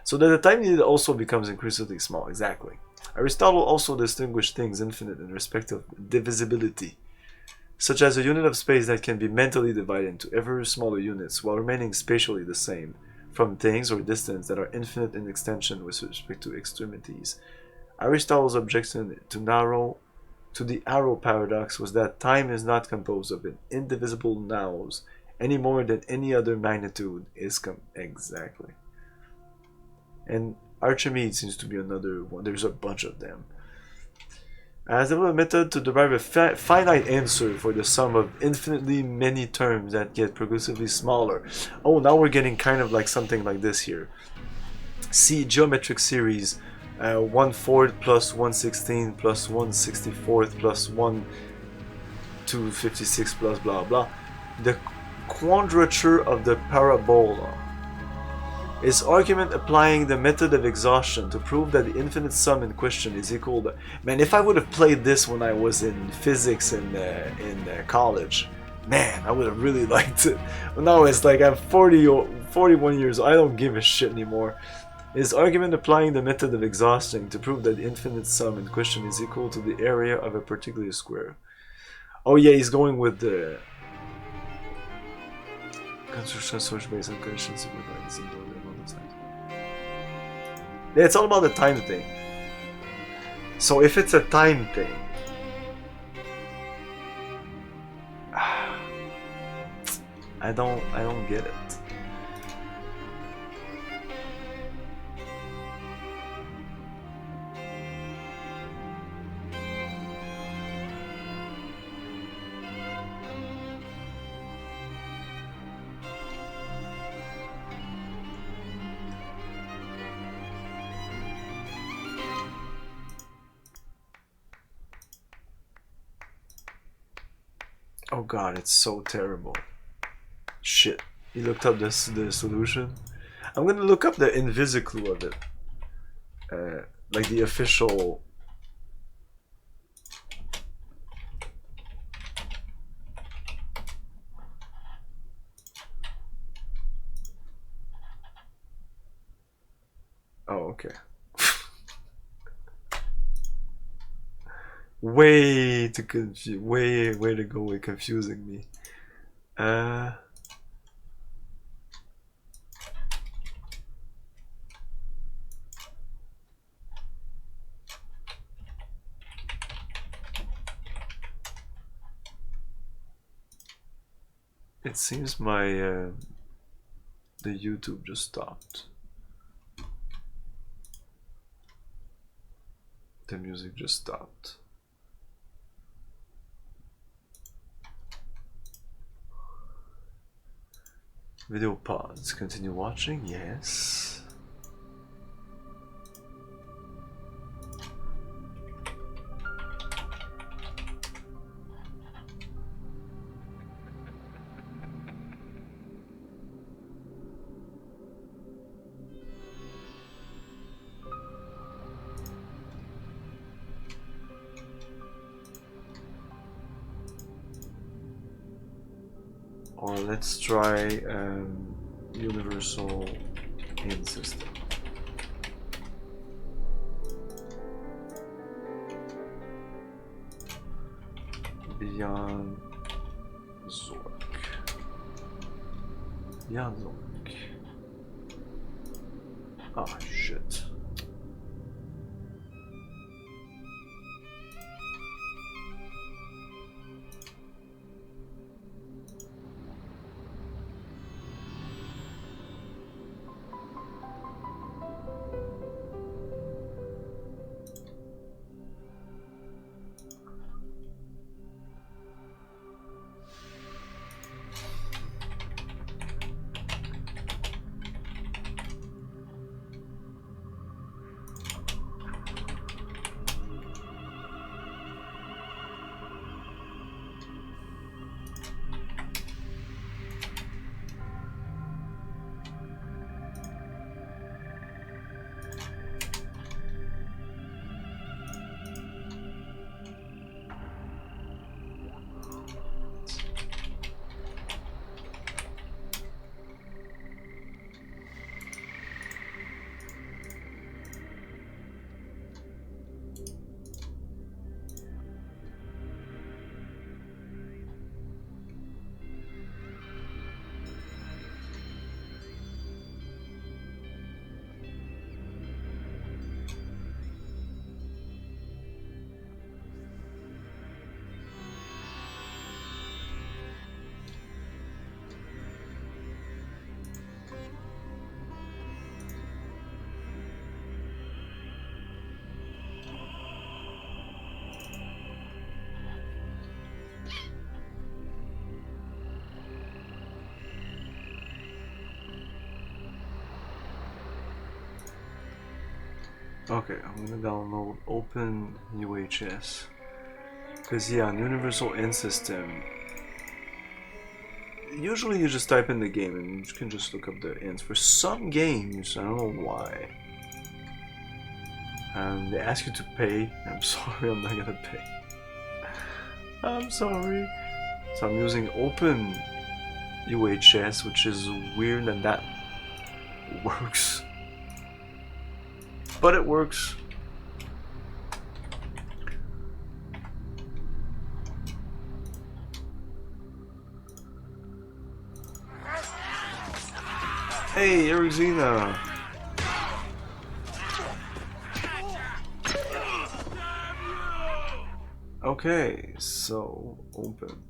so that the time needed also becomes increasingly small. Exactly. Aristotle also distinguished things infinite in respect of divisibility, such as a unit of space that can be mentally divided into ever smaller units while remaining spatially the same, from things or distance that are infinite in extension with respect to extremities. Aristotle's objection to the arrow paradox was that time is not composed of indivisible nows any more than any other magnitude is exactly. And Archimedes seems to be another one. There's a bunch of them. As a method to derive a finite answer for the sum of infinitely many terms that get progressively smaller. Oh, now we're getting kind of like something like this here. C. Geometric series 1/4 plus 1/16 plus 1/64 plus 1 to 56 plus blah blah. The quadrature of the parabola. Is argument applying the method of exhaustion to prove that the infinite sum in question is equal to... Man, if I would have played this when I was in physics in college, man, I would have really liked it. But now it's like I'm 41 years old, I don't give a shit anymore. Is argument applying the method of exhausting to prove that the infinite sum in question is equal to the area of a particular square? Oh yeah, he's going with the... Construction source based on conditions. Yeah, it's all about the time thing. So if it's a time thing, I don't get it. Oh god, it's so terrible. Shit. You looked up the solution? I'm gonna look up the Invisiclue of it. Like the official... Oh, okay. Way to go with confusing me. It seems my the YouTube just stopped. The music just stopped. Video pause. Continue watching. Yes. Or let's try universal in system. Beyond Zork. Beyond Zork. Ah, shit. Okay, I'm gonna download Open UHS. Cause yeah, on Universal End System, usually you just type in the game and you can just look up the ends. For some games, I don't know why, they ask you to pay. I'm sorry, I'm not gonna pay. I'm sorry. So I'm using Open UHS, which is weird that that works. But it works. Hey, Arizina. Okay, so open.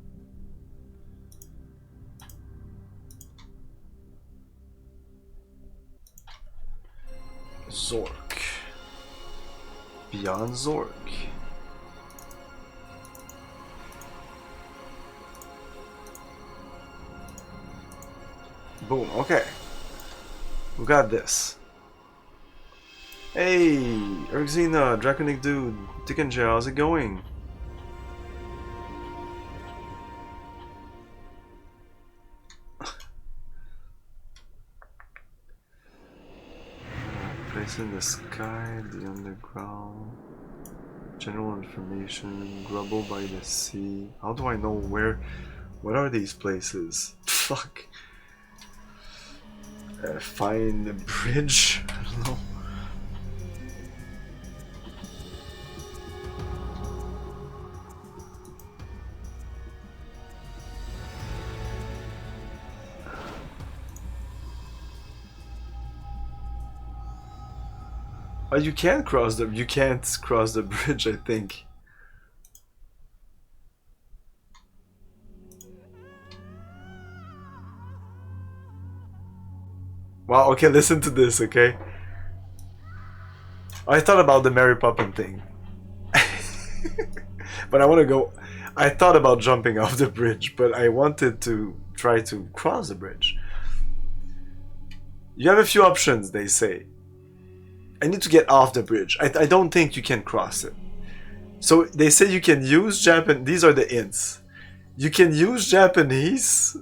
Zork. Beyond Zork. Boom, okay. We got this. Hey, Erxina, Draconic Dude, Dick and Jail, how's it going? Place in the sky, the underground, general information, Grubble by the sea. How do I know where? What are these places? Fuck. Find the bridge? I don't know. Oh, you can't cross the bridge, I think. Wow, okay, listen to this, okay? I thought about the Mary Poppins thing. But I want to go... I thought about jumping off the bridge, but I wanted to try to cross the bridge. You have a few options, they say. I need to get off the bridge. I don't think you can cross it. So they say you can use Japanese. These are the hints. You can use Japanese.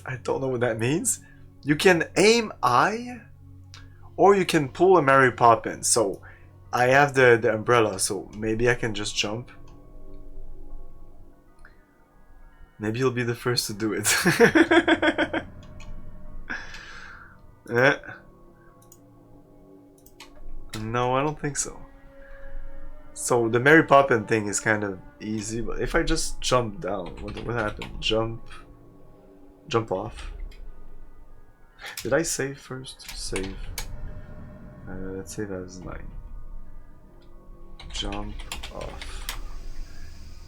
I don't know what that means. You can aim I, or you can pull a Mary Poppins. So I have the umbrella, so maybe I can just jump. Maybe you'll be the first to do it. No, I don't think so. So the Mary Poppins thing is kind of easy, but if I just jump down, what happened? Jump off. Did I save first? Save. Let's save as 9. Jump off.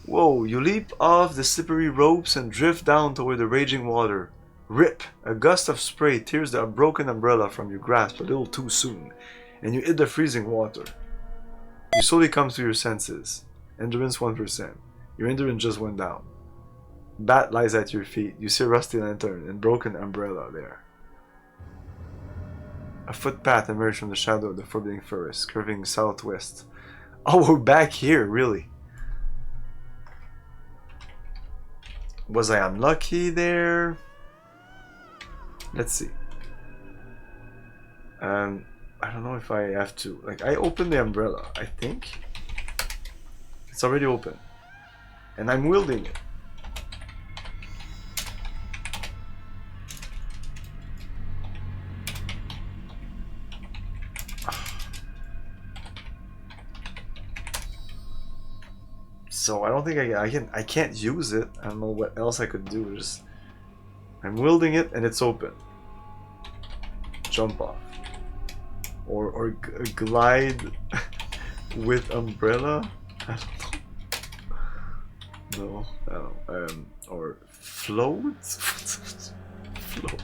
Whoa, you leap off the slippery ropes and drift down toward the raging water. Rip! A gust of spray tears the broken umbrella from your grasp a little too soon, and you hit the freezing water. You slowly come to your senses. Endurance 1%. Your endurance just went down. Bat lies at your feet. You see a rusty lantern and broken umbrella there. A footpath emerged from the shadow of the forbidding forest, curving southwest. Oh, we're back here, really? Was I unlucky there? Let's see. I don't know if I have to. Like, I opened the umbrella, I think. It's already open. And I'm wielding it. So I don't think I can't use it. I don't know what else I could do. Just I'm wielding it and it's open. Jump off. Or glide with umbrella? I don't know. No, I don't know. Or float? Float.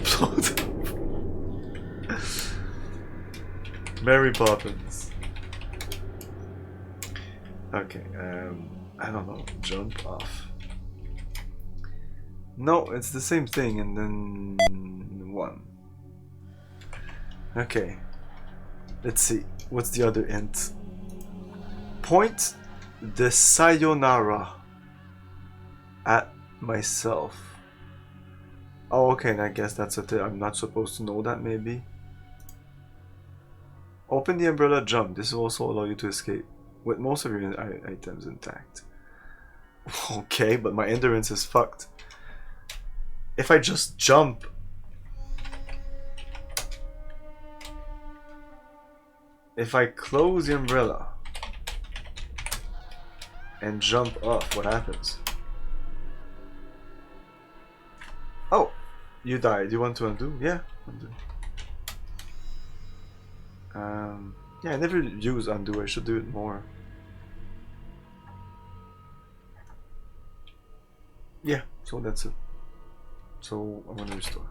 Float. Mary Poppins. Okay, I don't know. Jump off. No, it's the same thing, and then 1. Okay. Let's see. What's the other int? Point the sayonara at myself. Oh, okay, and I guess that's a thing. I'm not supposed to know that, maybe. Open the umbrella, jump. This will also allow you to escape with most of your items intact. Okay, but my endurance is fucked. If I just jump... If I close the umbrella and jump off, what happens? Oh, you died. You want to undo? Yeah, undo. Yeah, I never use undo. I should do it more. Yeah, so that's it. So I want to restore.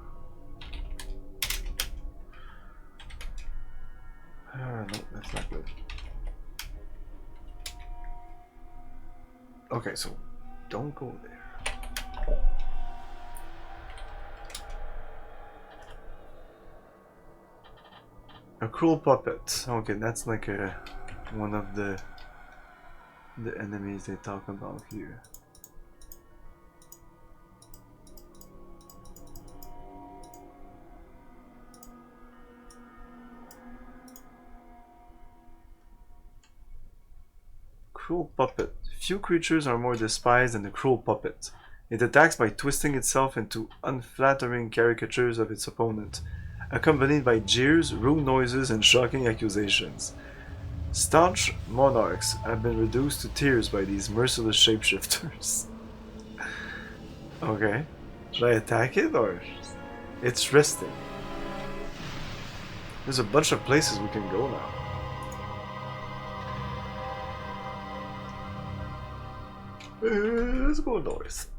No, that's not good. Okay, so don't go there. A cruel puppet. Okay, that's like a one of the enemies they talk about here. Cruel puppet. Few creatures are more despised than the cruel puppet. It attacks by twisting itself into unflattering caricatures of its opponent, accompanied by jeers, rude noises, and shocking accusations. Staunch monarchs have been reduced to tears by these merciless shapeshifters. Okay. Should I attack it or... It's resting. There's a bunch of places we can go now. Let's go north.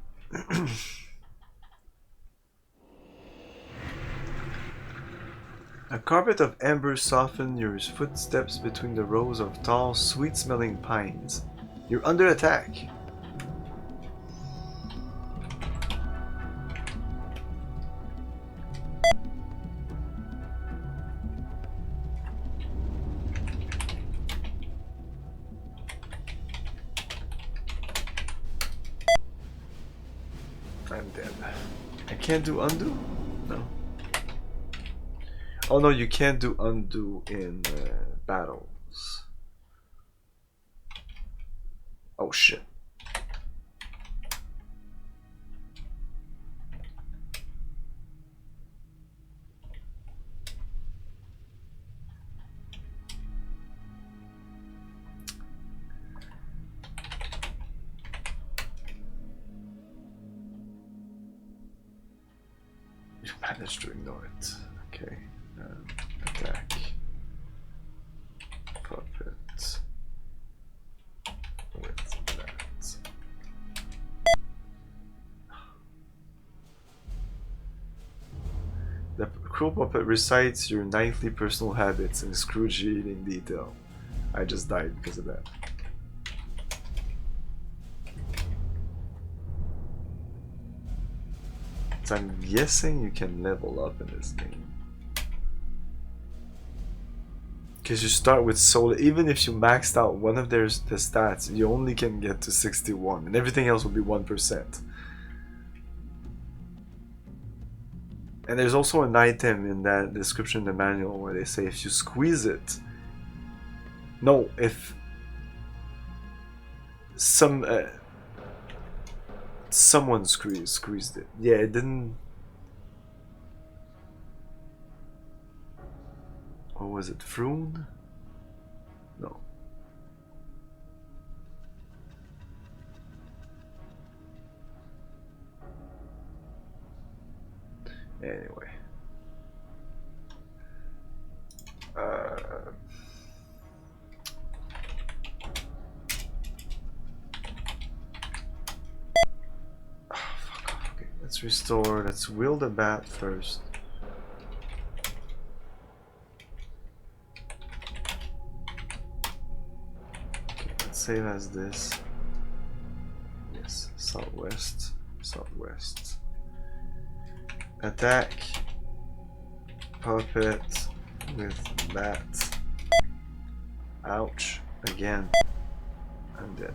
A carpet of amber softens your footsteps between the rows of tall, sweet-smelling pines. You're under attack. I'm dead. I can't do undo? No. Oh no, you can't do undo in battles. Oh shit. You managed to ignore it. Okay. Attack. Puppet. With that. The cruel puppet recites your nightly personal habits in excruciating detail. I just died because of that. So I'm guessing you can level up in this game. Because you start with solo, even if you maxed out one of the stats, you only can get to 61, and everything else will be 1%. And there's also an item in that description in the manual where they say if you squeeze it, no, if someone squeezed it. Yeah, it didn't. Or was it Froon? No. Anyway. Fuck off. Okay, let's restore. Let's wheel the bat first. Save as this. Yes, southwest, southwest. Attack. Puppet. with that. Ouch. Again. I'm dead.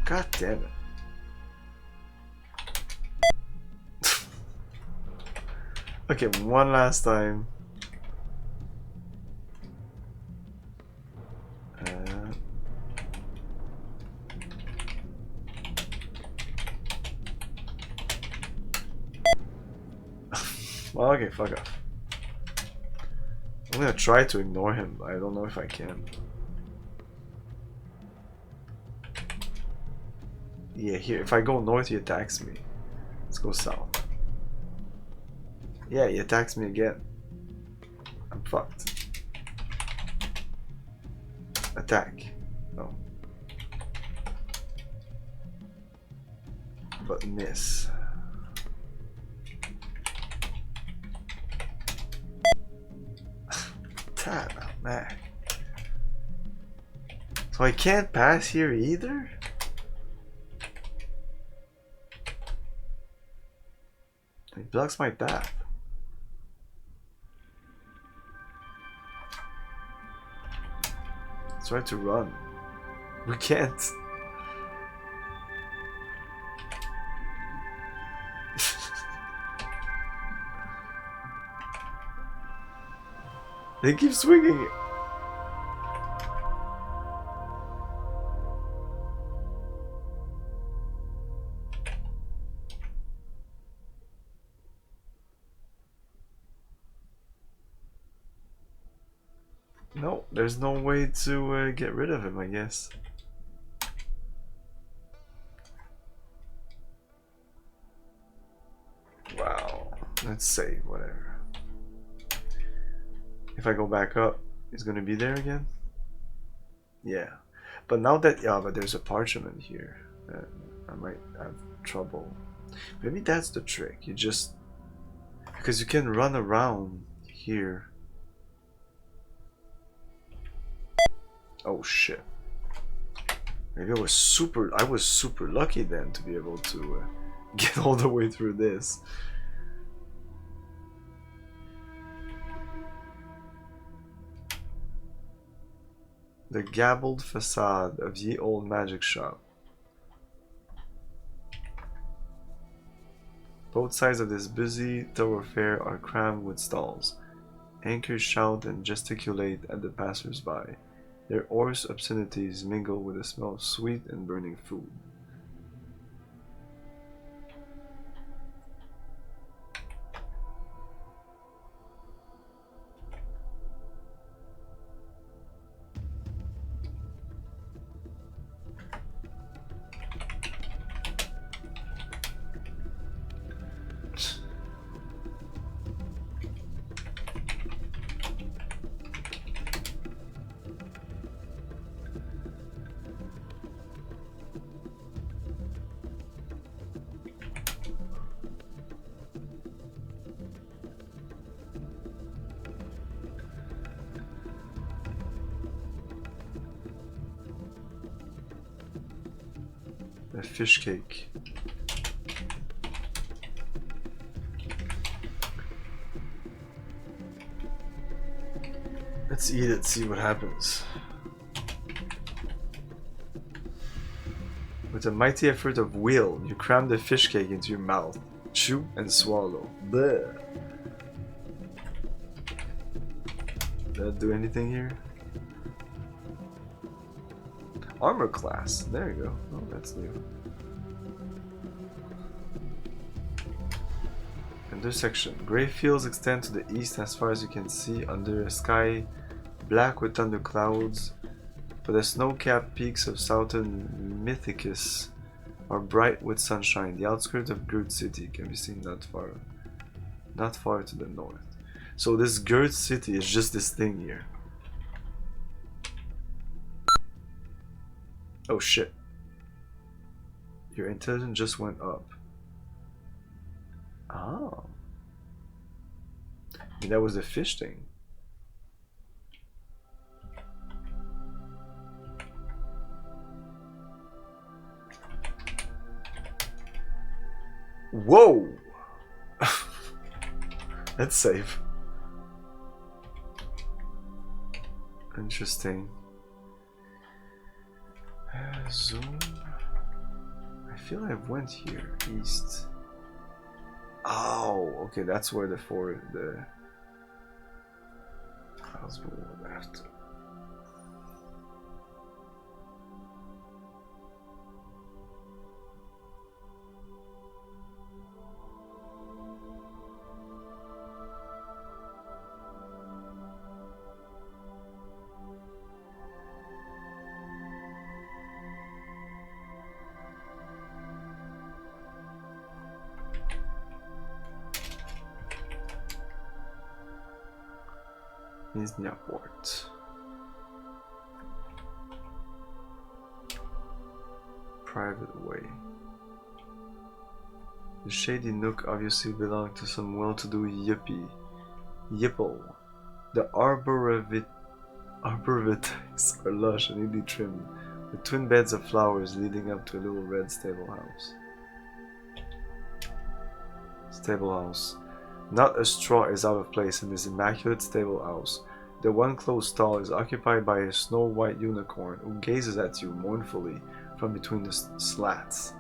God damn it. Okay, one last time. Well, okay, fuck off. I'm gonna try to ignore him, but I don't know if I can. Yeah, here, if I go north, he attacks me. Let's go south. Yeah, he attacks me again. I'm fucked. Attack. No. But miss. Damn, man. So I can't pass here either? He blocks my path. Let's try to run. We can't. They keep swinging. No, there's no way to get rid of him, I guess. Wow. Let's save, whatever. If I go back up, he's gonna be there again? Yeah. But now that, yeah, but there's a parchment here. I might have trouble. Maybe that's the trick. You just, because you can run around here. Oh shit. Maybe I was super lucky then to be able to get all the way through this. The gabbled facade of ye old magic shop. Both sides of this busy thoroughfare are crammed with stalls. Anchors shout and gesticulate at the passers-by. Their hoarse obscenities mingle with the smell of sweet and burning food. A fish cake. Let's eat it, see what happens. With a mighty effort of will, you cram the fish cake into your mouth. Chew and swallow. Bleh. Did that do anything here? Armor class. There you go. Oh, that's new. Intersection. Grey fields extend to the east as far as you can see under a sky black with thunder clouds, but the snow-capped peaks of southern Mythicus are bright with sunshine. The outskirts of Gert City can be seen not far to the north. So this Gert City is just this thing here. Oh shit. Your intelligence just went up. Oh. Maybe that was the fish thing. Whoa! That's safe. Interesting. Zoom. I feel I went here east. Oh, okay, that's where the house were left. Port. Private way. The shady nook obviously belonged to some well-to-do Yipple. The arborvitaes are lush and neatly trimmed, with twin beds of flowers leading up to a little red stable house. Stable house. Not a straw is out of place in this immaculate stable house. The one closed stall is occupied by a snow-white unicorn who gazes at you mournfully from between the slats.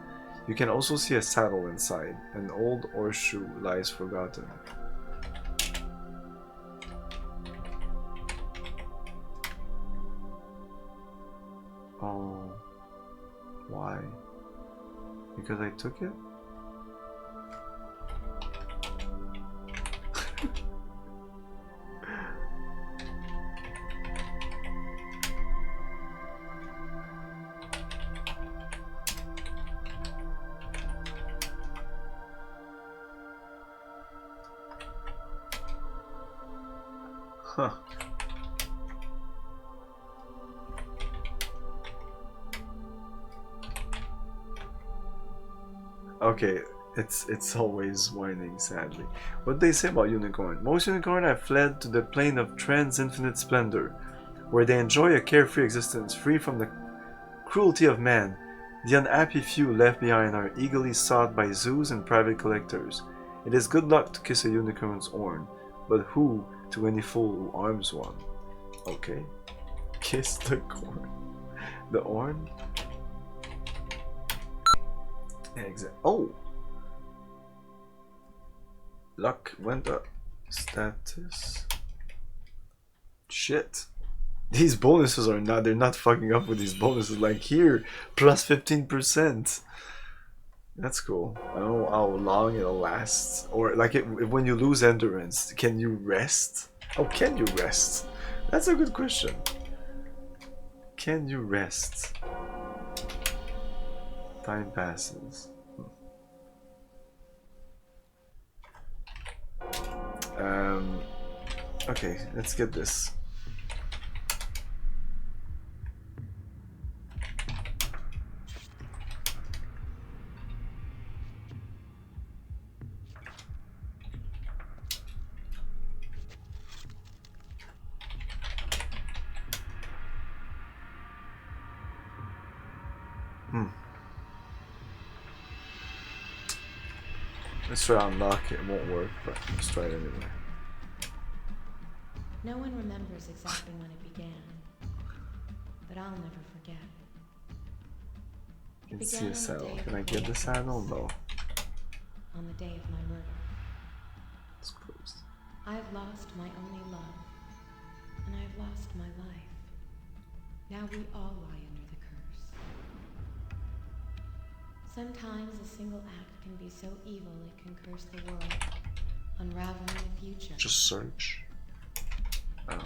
You can also see a saddle inside. An old horseshoe lies forgotten. Oh, why? Because I took it? Huh. Okay, it's always whining, sadly. What they say about unicorn? Most unicorn have fled to the plane of trans infinite splendor, where they enjoy a carefree existence, free from the cruelty of man. The unhappy few left behind are eagerly sought by zoos and private collectors. It is good luck to kiss a unicorn's horn, but who to any fool who arms one? Okay. Kiss the corn. The horn? Exactly. Oh! Luck went up. Status. Shit. These bonuses are not, they're not fucking up with these bonuses. Like here, plus 15%. That's cool. I don't know how long it'll last. Or like when you lose endurance, can you rest? Oh, can you rest? That's a good question. Can you rest? Time passes. Okay, let's get this. Let's try to unlock it. It won't work, but let's try it anyway. No one remembers exactly when it began, but I'll never forget. I can see a saddle. Can I get the saddle? No. On the day of my murder. It's closed. I've lost my only love, and I've lost my life. Now we all lie under the curse. Sometimes a single act can be so evil it can curse the world, unraveling the future. Just search. Oh.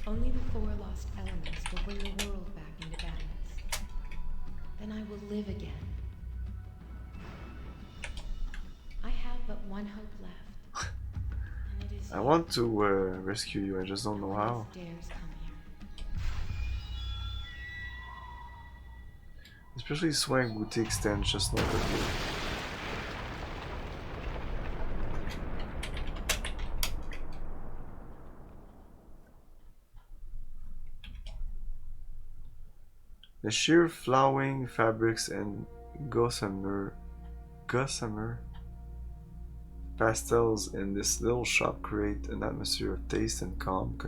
Only the four lost elements will bring the world back into balance. Then I will live again. I have but one hope left. And it is I want to rescue you, I just don't know how. Dares come here. Especially Swag Boutique stands just not that good. The sheer flowing fabrics and gossamer pastels in this little shop create an atmosphere of taste and calm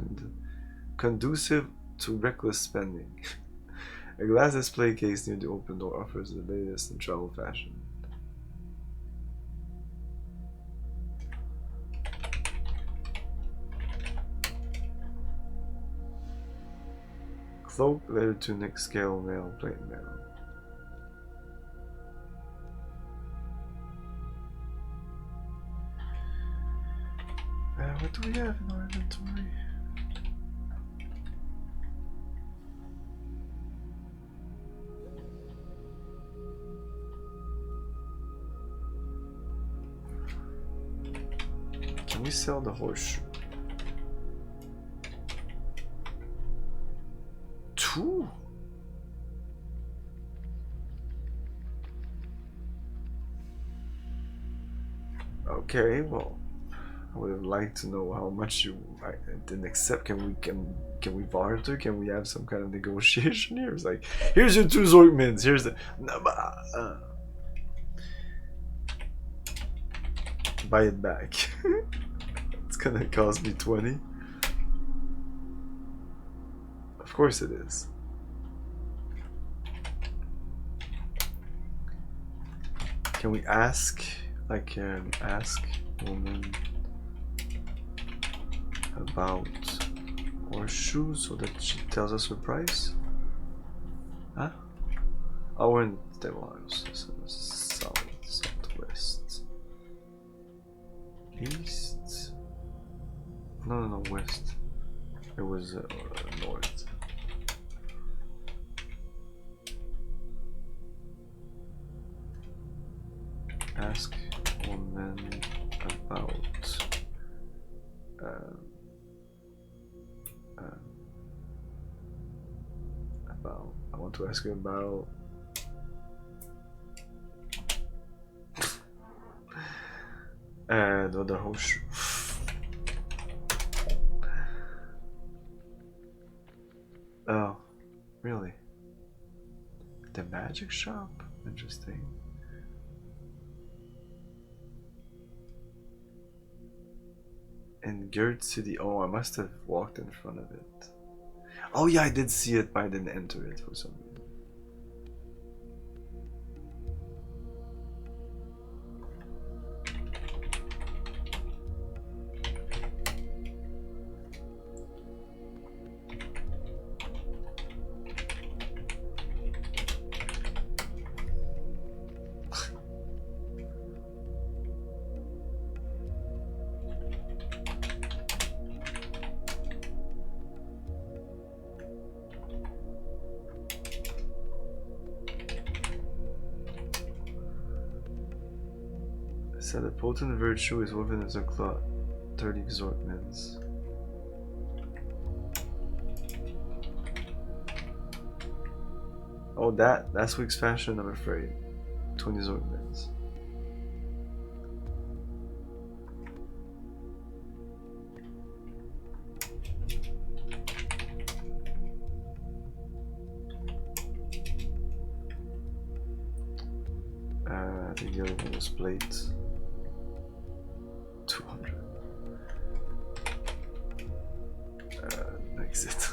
conducive to reckless spending. A glass display case near the open door offers the latest in travel fashion. Cloak, leather tunic, scale mail, plate mail. What do we have in our inventory? Can we sell the horseshoe? 2? Okay, well, I would have liked to know how much you didn't accept. Can we barter? Can we have some kind of negotiation here? It's like, here's your 2 Zork mins. Here's the buy it back. It's gonna cost me 20. Of course it is. Can we ask? I can ask woman about horseshoes so that she tells us her price. Huh? Oh, we're in the house. Southwest. East? No, west. It was north. Ask woman about I want to ask her about another horseshoe. Oh, really? The magic shop? Interesting. In Gerd City. Oh, I must have walked in front of it. Oh yeah, I did see it, but I didn't enter it for some reason. Said a potent virtue is woven as a cloth. 30 Zork mins. Oh, that's week's fashion, I'm afraid. 20 Zork mins. I think the other one was plate. 200. Exit.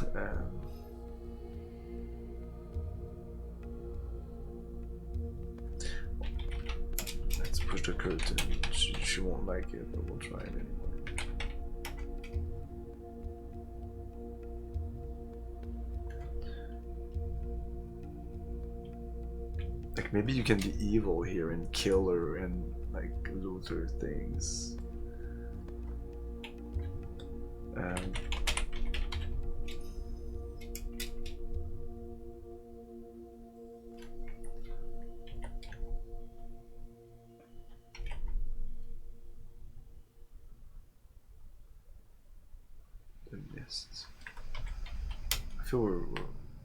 Let's push the curtain. She won't like it, but we'll try it anyway. Like maybe you can be evil here and kill her and like loot her things. The mist. I feel we're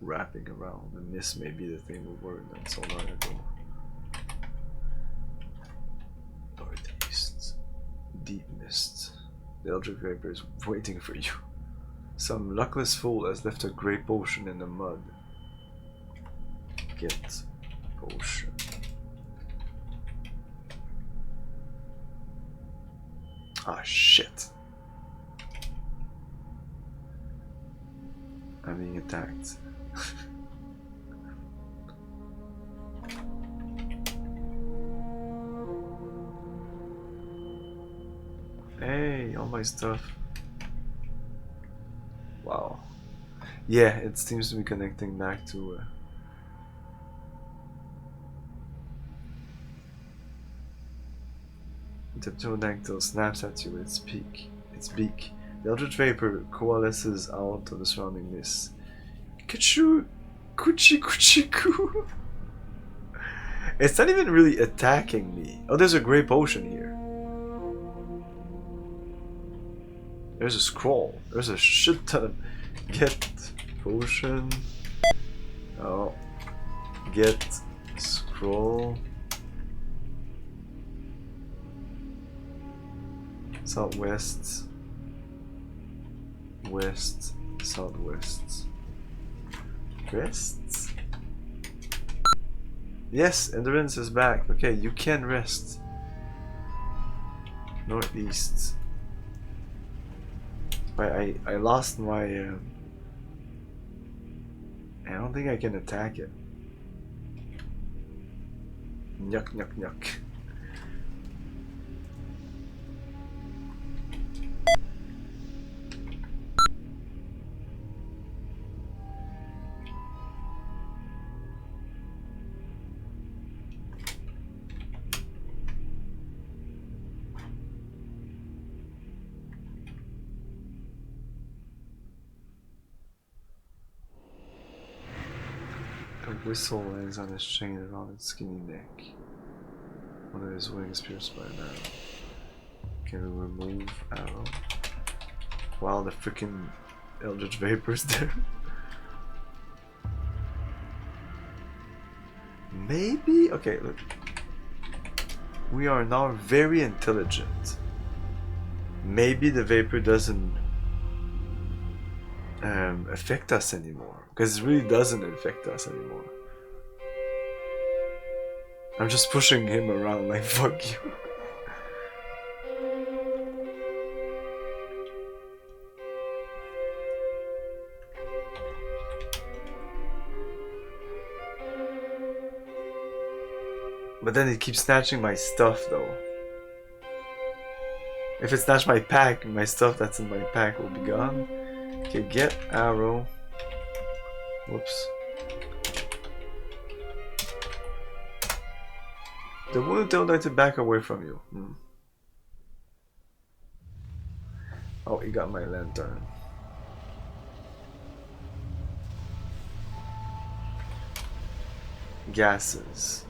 wrapping around. The mist may be the thing we're worried on so long ago. Northeast. Deep mist. The eldritch vapor is waiting for you. Some luckless fool has left a grey potion in the mud. Get potion. Ah, shit. I'm being attacked. Hey, all my stuff. Wow. Yeah, it seems to be connecting back to the pterodactyl snaps at you with its beak. The eldritch vapor coalesces out of the surrounding mist. Kachu, kuchi kuchi ku. It's not even really attacking me. Oh, there's a grey potion here. There's a scroll. There's a shit ton of... Get potion. Oh. Get scroll. Southwest. West. Southwest. Rest? Yes, endurance is back. Okay, you can rest. Northeast. I lost my... I don't think I can attack it. Nyuk nyuk nyuk. A whistle lands on his chain around its skinny neck. One of his wings pierced by an arrow. Can we remove arrow? Wow, the freaking eldritch vapor's there. Maybe? Okay, look. We are now very intelligent. Maybe the vapor doesn't affect us anymore. Because it really doesn't affect us anymore. I'm just pushing him around like fuck you. But then it keeps snatching my stuff though. If it snatched my pack, my stuff that's in my pack will be gone. Okay, get arrow. Whoops. The wounded don't like to back away from you. Oh, he got my lantern. Gases.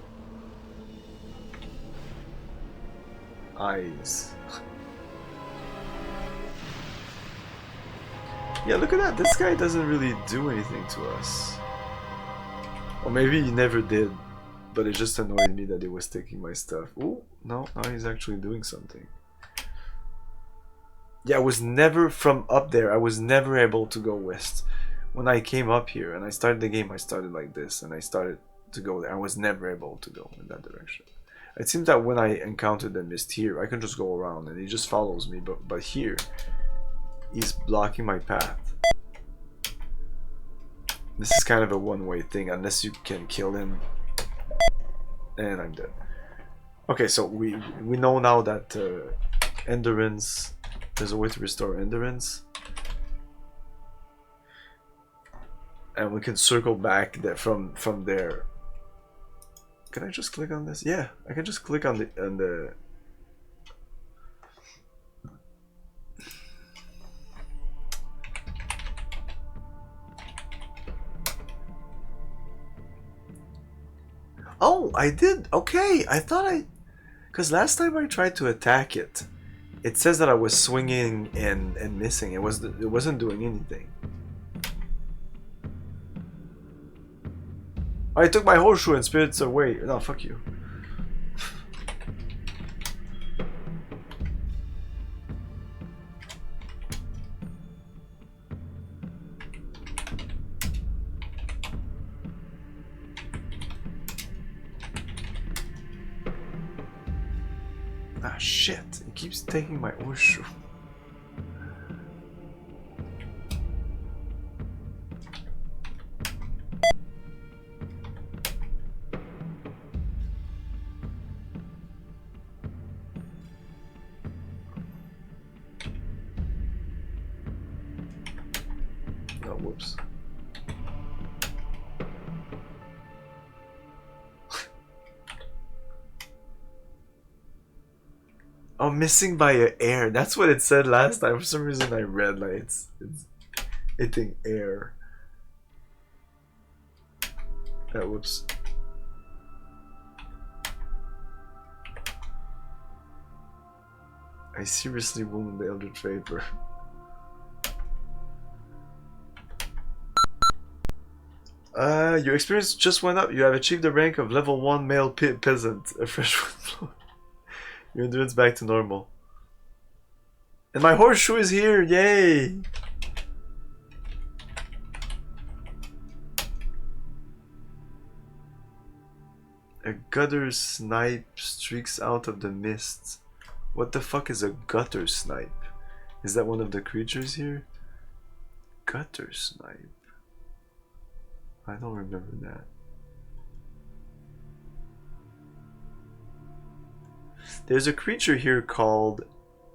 Eyes. Yeah, look at that. This guy doesn't really do anything to us. Or maybe he never did, but it just annoyed me that he was taking my stuff. Oh, no, now he's actually doing something. Yeah, I was never from up there. I was never able to go west. When I came up here and I started the game, I started like this and I started to go there. I was never able to go in that direction. It seems that when I encountered the mist here, I can just go around and he just follows me. But here, he's blocking my path. This is kind of a one-way thing, unless you can kill him. And I'm dead. Okay, so we know now that endurance. There's a way to restore endurance, and we can circle back that from there. Can I just click on this? Yeah, I can just click on the. Oh, I did. Okay, I thought because last time I tried to attack it, it says that I was swinging and missing. It wasn't doing anything. I took my horseshoe and spirits away. No, fuck you. shit, it keeps taking my horseshoe. Oh, whoops. Oh, missing by an air. That's what it said last time. For some reason I read like it's hitting air. Oh, whoops. I seriously wounded the Eldritch Vapor. Your experience just went up. You have achieved the rank of level 1 male peasant. A fresh wood flow. Your endurance back to normal. And my horseshoe is here! Yay! A gutter snipe streaks out of the mist. What the fuck is a gutter snipe? Is that one of the creatures here? Gutter snipe. I don't remember that. There's a creature here called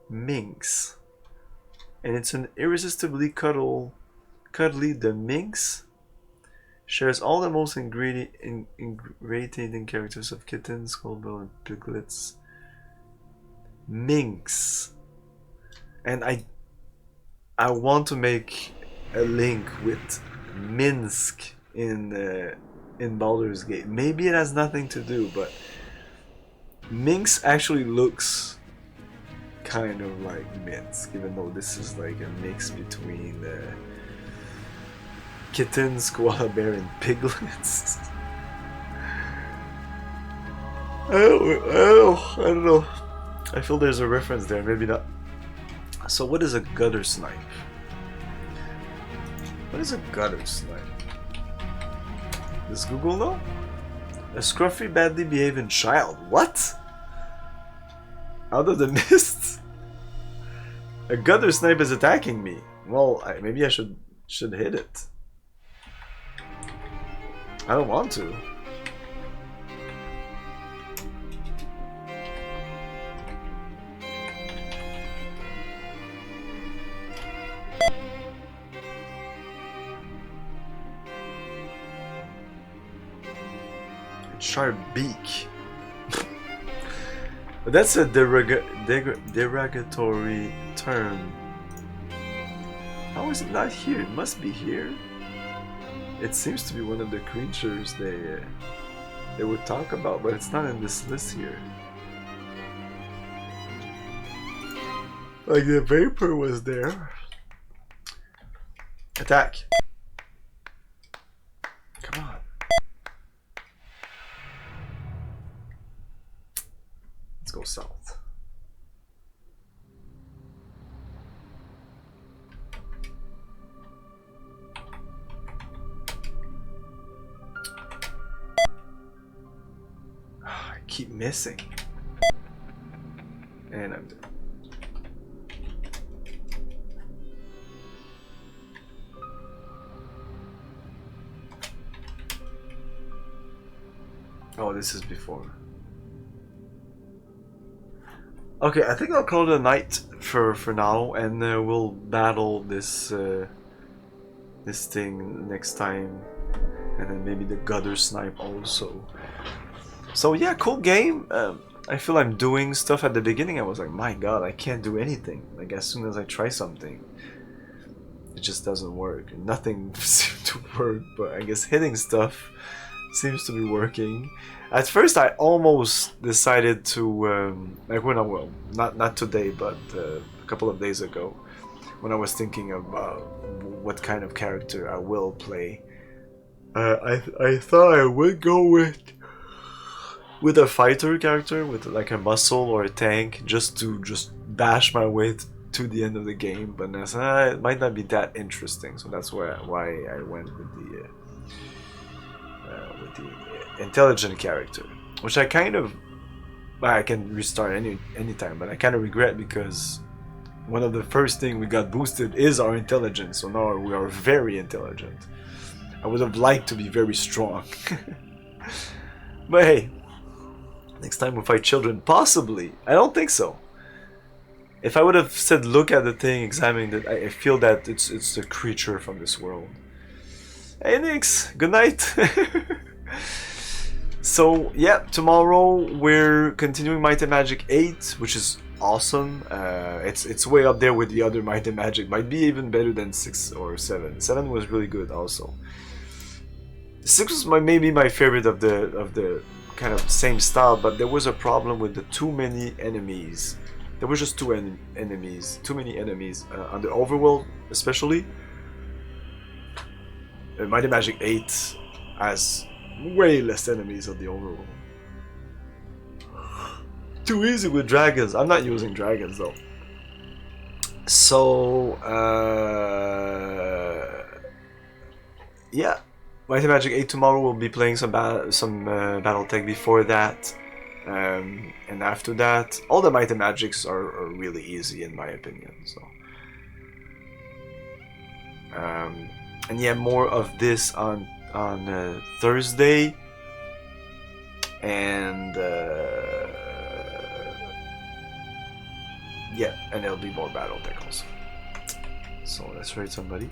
Minx. And it's an irresistibly cuddly. The Minx shares all the most ingratiating characters of kittens, Skullbell, and piglets. Minx. And I want to make a link with Minsk in Baldur's Gate. Maybe it has nothing to do, but Minx actually looks kind of like Minsk, even though this is like a mix between kittens, koala bear, and piglets. I don't know. I feel there's a reference there, maybe not. So what is a gutter snipe? What is a gutter snipe? Does Google know? A scruffy, badly behaving child. What? Out of the mist? A gutter snipe is attacking me. Well, maybe I should hit it. I don't want to. Sharp beak. But that's a derogatory term. How is it not here? It must be here. It seems to be one of the creatures they would talk about, but it's not in this list here. Like the vapor was there. Attack. Come on. Let's go south. I keep missing. And I'm dead. Oh, this is before. Okay, I think I'll call it a night for now, and we'll battle this this thing next time, and then maybe the gutter snipe also. So yeah, cool game. I feel I'm doing stuff at the beginning. I was like, my god, I can't do anything. Like as soon as I try something, it just doesn't work. Nothing seemed to work, but I guess hitting stuff seems to be working. At first, I almost decided to like when not today, but a couple of days ago, when I was thinking about what kind of character I will play. I thought I would go with a fighter character, with like a muscle or a tank, just to bash my way to the end of the game. But I said, it might not be that interesting, so that's why I went with the intelligent character, which I kind of I can restart anytime, but I kind of regret because one of the first thing we got boosted is our intelligence, so now we are very intelligent. I would have liked to be very strong. But hey, next time we fight children, possibly. I don't think so. If I would have said look at the thing, examine it, I feel that it's a creature from this world. Hey Nix, good night. So yeah, tomorrow we're continuing Might and Magic 8, which is awesome. It's way up there with the other Might and Magic. Might be even better than 6 or 7. 7 was really good also. 6 was maybe my favorite of the kind of same style, but there was a problem with the too many enemies. There were just too many enemies on the overworld, especially. Might and Magic 8 has way less enemies on the overworld. Too easy with dragons. I'm not using dragons though. So yeah, Might and Magic 8 tomorrow. We'll be playing some BattleTech before that, and after that, all the Might and Magics are really easy in my opinion. So and yeah, more of this on Thursday, and yeah, and there'll be more BattleTech also. So let's raid somebody.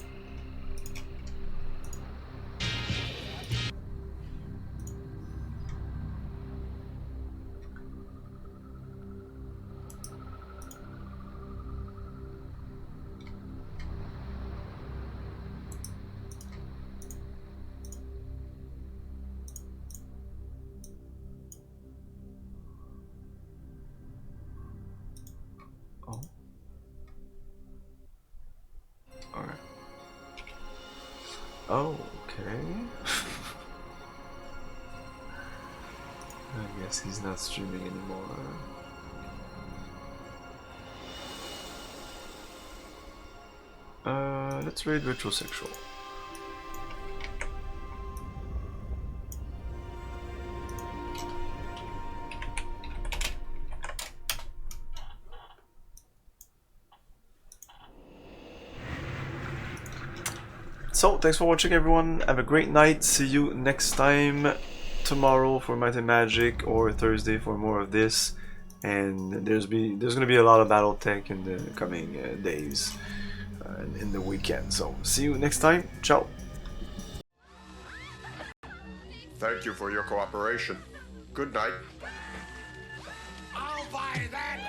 Oh, okay. I guess he's not streaming anymore. Let's raid Retrosexual. So, thanks for watching everyone, have a great night, see you next time tomorrow for Might and Magic, or Thursday for more of this, and there's gonna be a lot of BattleTech in the coming days, in the weekend, so see you next time, ciao! Thank you for your cooperation. Good night. I'll buy that!